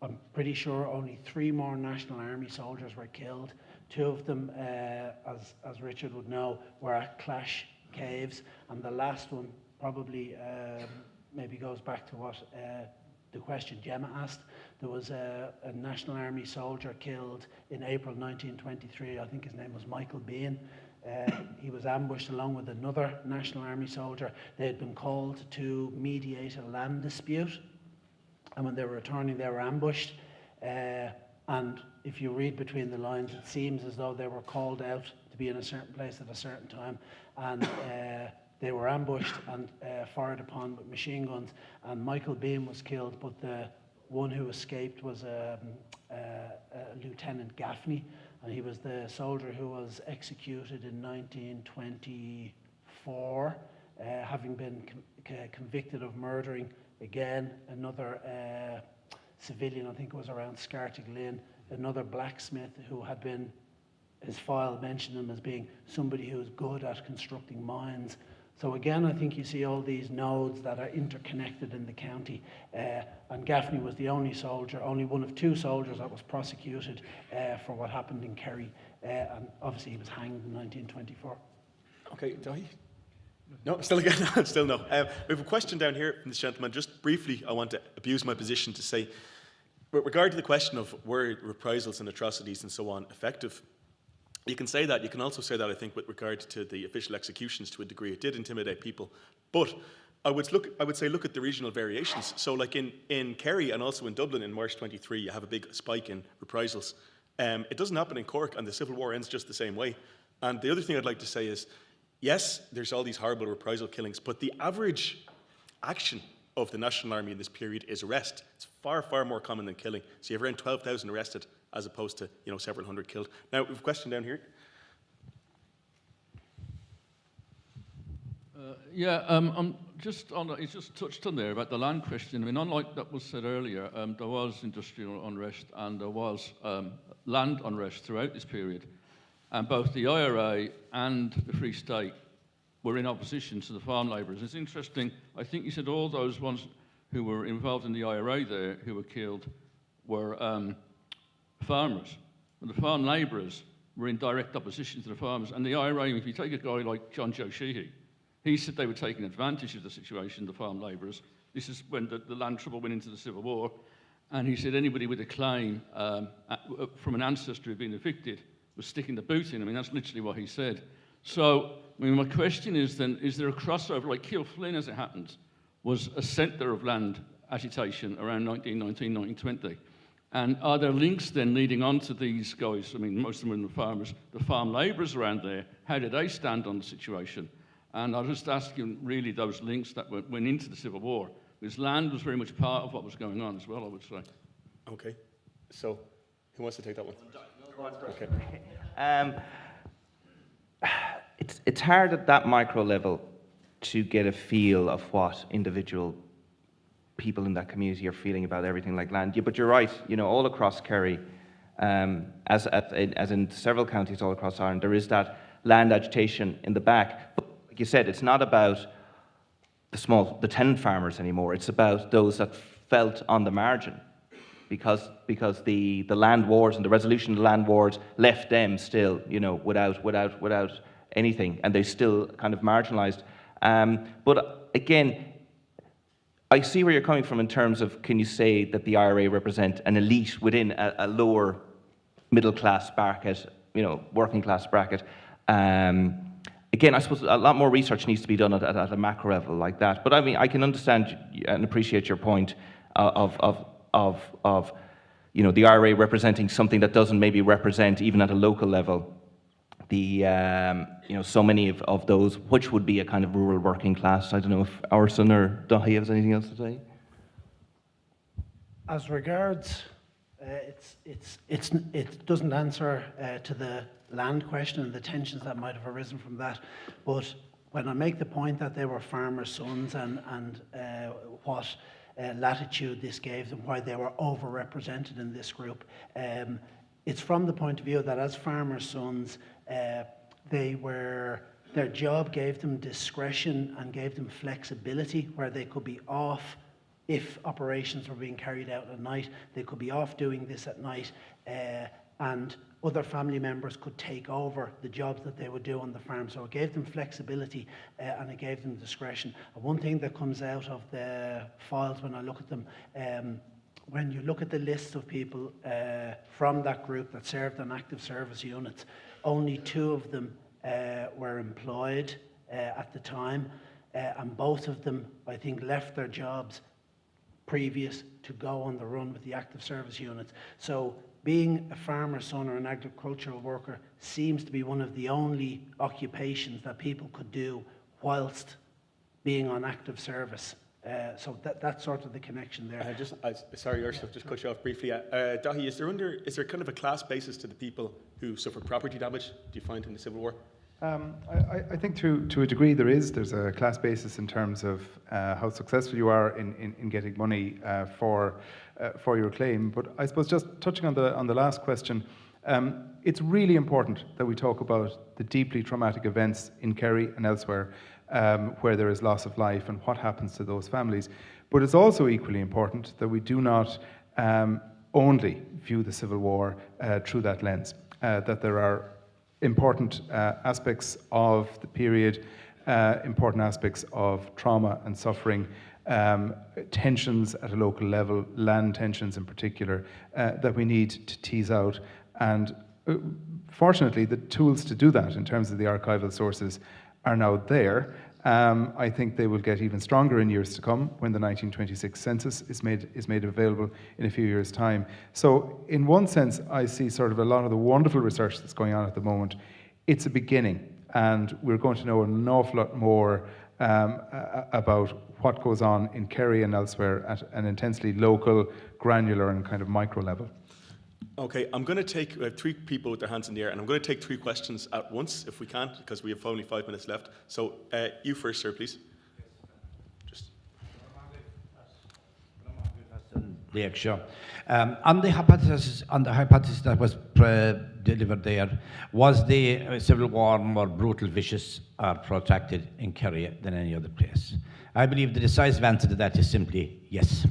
I'm pretty sure only 3 more National Army soldiers were killed. 2 of them, as Richard would know, were at Clash Caves, and the last one probably maybe goes back to what the question Gemma asked. There was a National Army soldier killed in April 1923. I think his name was Michael Bean. He was ambushed along with another National Army soldier. They had been called to mediate a land dispute, and when they were returning, they were ambushed. And if you read between the lines, it seems as though they were called out to be in a certain place at a certain time, and they were ambushed and fired upon with machine guns, and Michael Bean was killed, but the one who escaped was Lieutenant Gaffney, and he was the soldier who was executed in 1924, having been convicted of murdering, again, another civilian. I think it was around Scartiglin, another blacksmith who had been, his file mentioned him as being somebody who was good at constructing mines. So again, I think you see all these nodes that are interconnected in the county, and Gaffney was the only soldier, only one of 2 soldiers that was prosecuted for what happened in Kerry, and obviously he was hanged in 1924. Okay, Daithí? No, still again, still no. We have a question down here from this gentleman. Just briefly, I want to abuse my position to say, with regard to the question of were reprisals and atrocities and so on effective, You can say that. You can also say that, I think, with regard to the official executions to a degree. It did intimidate people. But I would say look at the regional variations. So like in Kerry and also in Dublin in March 23, you have a big spike in reprisals. It doesn't happen in Cork, and the Civil War ends just the same way. And the other thing I'd like to say is, yes, there's all these horrible reprisal killings, but the average action of the National Army in this period is arrest. It's far, far more common than killing. So you have around 12,000 arrested as opposed to, several hundred killed. Now, we have a question down here. I'm just on. It's just touched on there about the land question. I mean, unlike that was said earlier, there was industrial unrest and there was land unrest throughout this period, and both the IRA and the Free State were in opposition to the farm labourers. It's interesting. I think you said all those ones who were involved in the IRA there who were killed were farmers, and the farm labourers were in direct opposition to the farmers. And the IRA, if you take a guy like John Joe Sheehy, he said they were taking advantage of the situation, the farm labourers. This is when the land trouble went into the Civil War. And he said anybody with a claim from an ancestor who'd been evicted was sticking the boot in. I mean, that's literally what he said. So, I mean, my question is then, is there a crossover? Like Kilflynn, as it happens, was a centre of land agitation around 1919, 1920. And are there links then leading on to these guys? I mean, most of them are the farmers, the farm labourers around there. How do they stand on the situation? And I'll just ask you really those links that went into the Civil War, because land was very much part of what was going on as well, I would say. Okay. So, who wants to take that one? Okay. It's hard at that micro level to get a feel of what individual people in that community are feeling about everything like land. Yeah, but you're right, all across Kerry, as in several counties all across Ireland, there is that land agitation in the back. But like you said, it's not about the tenant farmers anymore. It's about those that felt on the margin, because the land wars and the resolution of the land wars left them still, without anything, and they still kind of marginalised. But again, I see where you're coming from in terms of, can you say that the IRA represent an elite within a lower middle class bracket, working class bracket? Again, I suppose a lot more research needs to be done at a macro level like that. But I mean, I can understand and appreciate your point of the IRA representing something that doesn't maybe represent, even at a local level, so many of those, which would be a kind of rural working class. I don't know if Orson or Daithí has anything else to say. As regards, it doesn't answer to the land question and the tensions that might have arisen from that. But when I make the point that they were farmers' sons and what latitude this gave them, why they were overrepresented in this group, it's from the point of view that as farmers' sons, their job gave them discretion and gave them flexibility where they could be off if operations were being carried out at night. They could be off doing this at night, and other family members could take over the jobs that they would do on the farm. So it gave them flexibility and it gave them discretion. And one thing that comes out of the files when I look at them, when you look at the list of people from that group that served on active service units, only 2 of them were employed at the time, and both of them, I think, left their jobs previous to go on the run with the active service units. So being a farmer's son or an agricultural worker seems to be one of the only occupations that people could do whilst being on active service. So that's sort of the connection there. Sorry, Ursula, just cut you off briefly. Daithí, is there kind of a class basis to the people who suffered property damage, do you find, in the Civil War? I think to a degree there's a class basis in terms of how successful you are in getting money for your claim. But I suppose just touching on the last question, it's really important that we talk about the deeply traumatic events in Kerry and elsewhere where there is loss of life and what happens to those families. But it's also equally important that we do not only view the Civil War through that lens, that there are important aspects of the period, important aspects of trauma and suffering, tensions at a local level, land tensions in particular, that we need to tease out. And fortunately, the tools to do that in terms of the archival sources are now there. I think they will get even stronger in years to come when the 1926 census is made available in a few years' time. So in one sense, I see sort of a lot of the wonderful research that's going on at the moment. It's a beginning, and we're going to know an awful lot more about what goes on in Kerry and elsewhere at an intensely local, granular and kind of micro level. Okay, I'm going to take, we have 3 people with their hands in the air, and I'm going to take 3 questions at once, if we can, because we have only 5 minutes left. So, you first, sir, please. Just. On the hypothesis that was delivered there, was the Civil War more brutal, vicious, or protracted in Kerry than any other place? I believe the decisive answer to that is simply yes,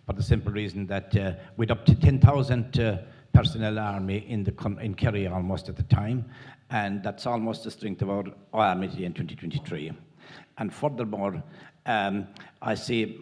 for the simple reason that with up to 10,000 personnel army in Kerry almost at the time, and that's almost the strength of our army in 2023. And furthermore, I see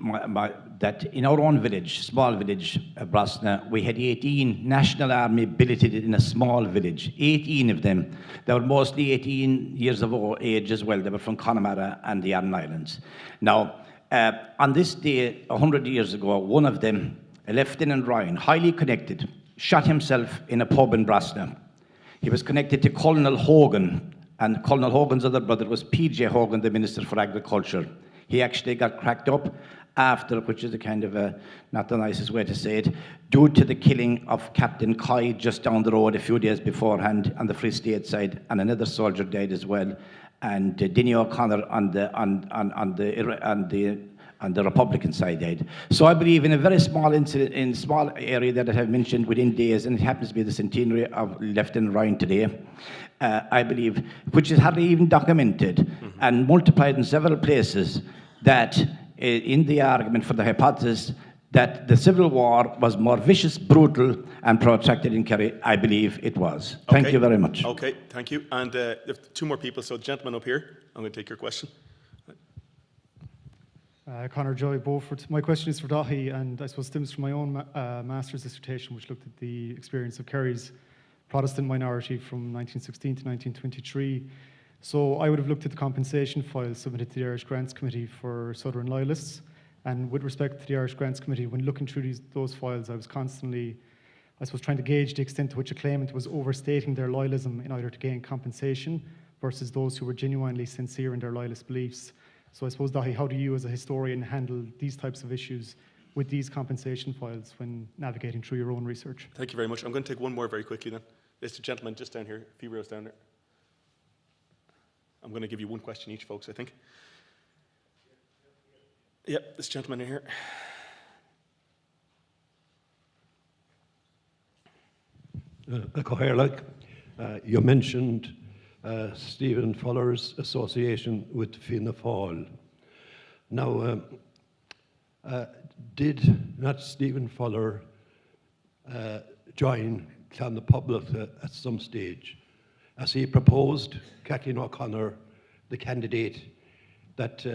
that in our own village, small village, Brosna, we had 18 National Army billeted in a small village, 18 of them. They were mostly 18 years of age as well. They were from Connemara and the Aran Islands. Now, on this day, 100 years ago, one of them, Lieutenant Ryan, highly connected, shot himself in a pub in Brosna. He was connected to Colonel Hogan, and Colonel Hogan's other brother was P.J. Hogan, the Minister for Agriculture. He actually got cracked up after, which is a kind of a, not the nicest way to say it, due to the killing of Captain Coy just down the road a few days beforehand on the Free State side, and another soldier died as well, and Daithí Ó Corráin on the Republican side died. So I believe in a very small incident, in small area that I have mentioned within days, and it happens to be the centenary of Lieutenant Ryan today, I believe, which is hardly even documented and multiplied in several places, that in the argument for the hypothesis that the Civil War was more vicious, brutal, and protracted in Kerry, I believe it was. Thank you very much. Okay, thank you. And there are 2 more people. So, gentleman up here, I'm going to take your question. Conor Joy Beaufort. My question is for Daithí, and I suppose stems from my own master's dissertation, which looked at the experience of Kerry's Protestant minority from 1916 to 1923. So I would have looked at the compensation files submitted to the Irish Grants Committee for Southern Loyalists. And with respect to the Irish Grants Committee, when looking through those files, I was constantly, I suppose, trying to gauge the extent to which a claimant was overstating their loyalism in order to gain compensation versus those who were genuinely sincere in their loyalist beliefs. So I suppose, Daithí, how do you as a historian handle these types of issues with these compensation files when navigating through your own research? Thank you very much. I'm going to take one more very quickly then. There's a gentleman just down here, a few rows down there. I'm going to give you one question each, folks, I think. Yep, this gentleman in here. You mentioned Stephen Fuller's association with Fianna Fáil. Now, did not Stephen Fuller join Clan Public at some stage, as he proposed Kathleen O'Connor, the candidate that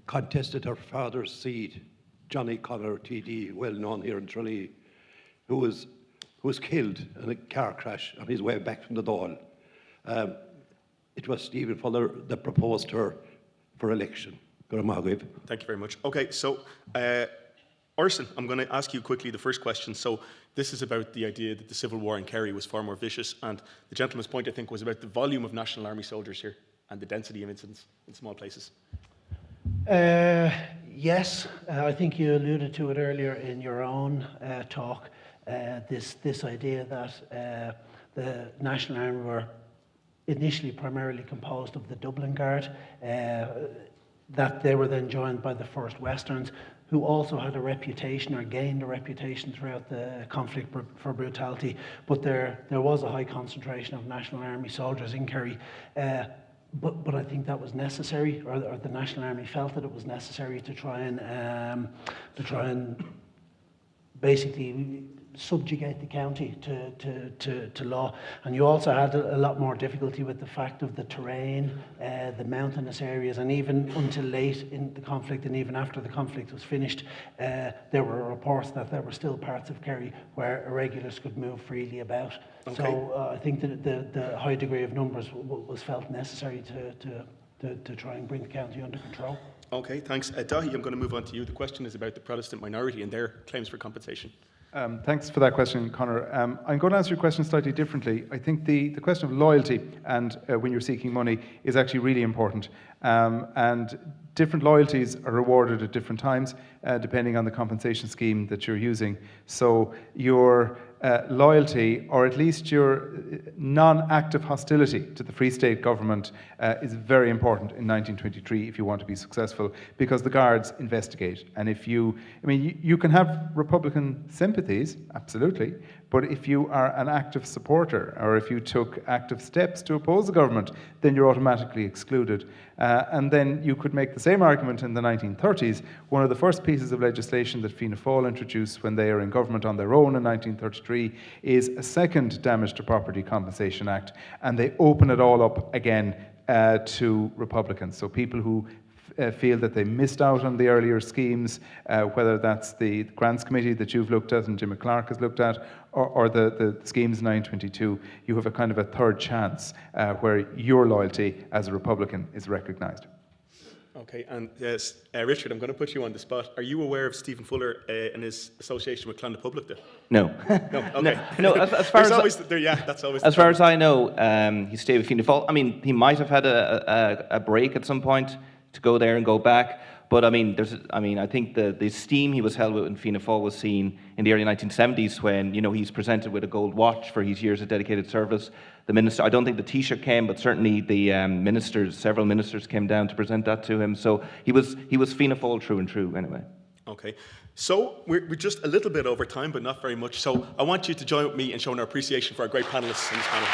contested her father's seat, Johnny Connor, TD, well known here in Tralee, who was killed in a car crash on his way back from the Dáil. It was Stephen Fuller that proposed her for election. Thank you very much. Okay, so Orson, I'm going to ask you quickly the first question. So this is about the idea that the Civil War in Kerry was far more vicious, and the gentleman's point, I think, was about the volume of National Army soldiers here and the density of incidents in small places. Yes, I think you alluded to it earlier in your own talk, this idea that the National Army were initially primarily composed of the Dublin Guard, that they were then joined by the 1st Westerns, who also had a reputation or gained a reputation throughout the conflict for brutality. But there was a high concentration of National Army soldiers in Kerry. But I think that was necessary, or the National Army felt that it was necessary to try and basically subjugate the county to law. And you also had a lot more difficulty with the fact of the terrain, the mountainous areas, and even until late in the conflict, and even after the conflict was finished, there were reports that there were still parts of Kerry where irregulars could move freely about. Okay. So I think that the high degree of numbers was felt necessary to try and bring the county under control. Okay, thanks. Daithí, I'm going to move on to you. The question is about the Protestant minority and their claims for compensation. Thanks for that question, Conor. I'm going to answer your question slightly differently. I think the question of loyalty and when you're seeking money is actually really important. And different loyalties are rewarded at different times, depending on the compensation scheme that you're using. So your loyalty, or at least your non-active hostility to the Free State government is very important in 1923 if you want to be successful, because the Guards investigate. And if you can have Republican sympathies, absolutely, but if you are an active supporter, or if you took active steps to oppose the government, then you're automatically excluded. And then you could make the same argument in the 1930s. One of the first pieces of legislation that Fianna Fáil introduced when they are in government on their own in 1933 is a second Damage to Property Compensation Act, and they open it all up again to Republicans. So people who feel that they missed out on the earlier schemes, whether that's the Grants Committee that you've looked at and Jim McClark has looked at, or the schemes 922, you have a kind of a third chance where your loyalty as a Republican is recognised. Okay, and yes, Richard, I'm going to put you on the spot. Are you aware of Stephen Fuller and his association with Clonderpublic? No. No, okay. No, as far that's always as far as I know, he stayed with Fianna Fáil. I mean, he might have had a break at some point to go there and go back. But I mean, I think the esteem he was held with in Fianna Fáil was seen in the early 1970s when, he's presented with a gold watch for his years of dedicated service. The minister, I don't think the Taoiseach came, but certainly the several ministers came down to present that to him. So he was Fianna Fáil true and true anyway. Okay, so we're just a little bit over time, but not very much. So I want you to join with me in showing our appreciation for our great panellists in this panel.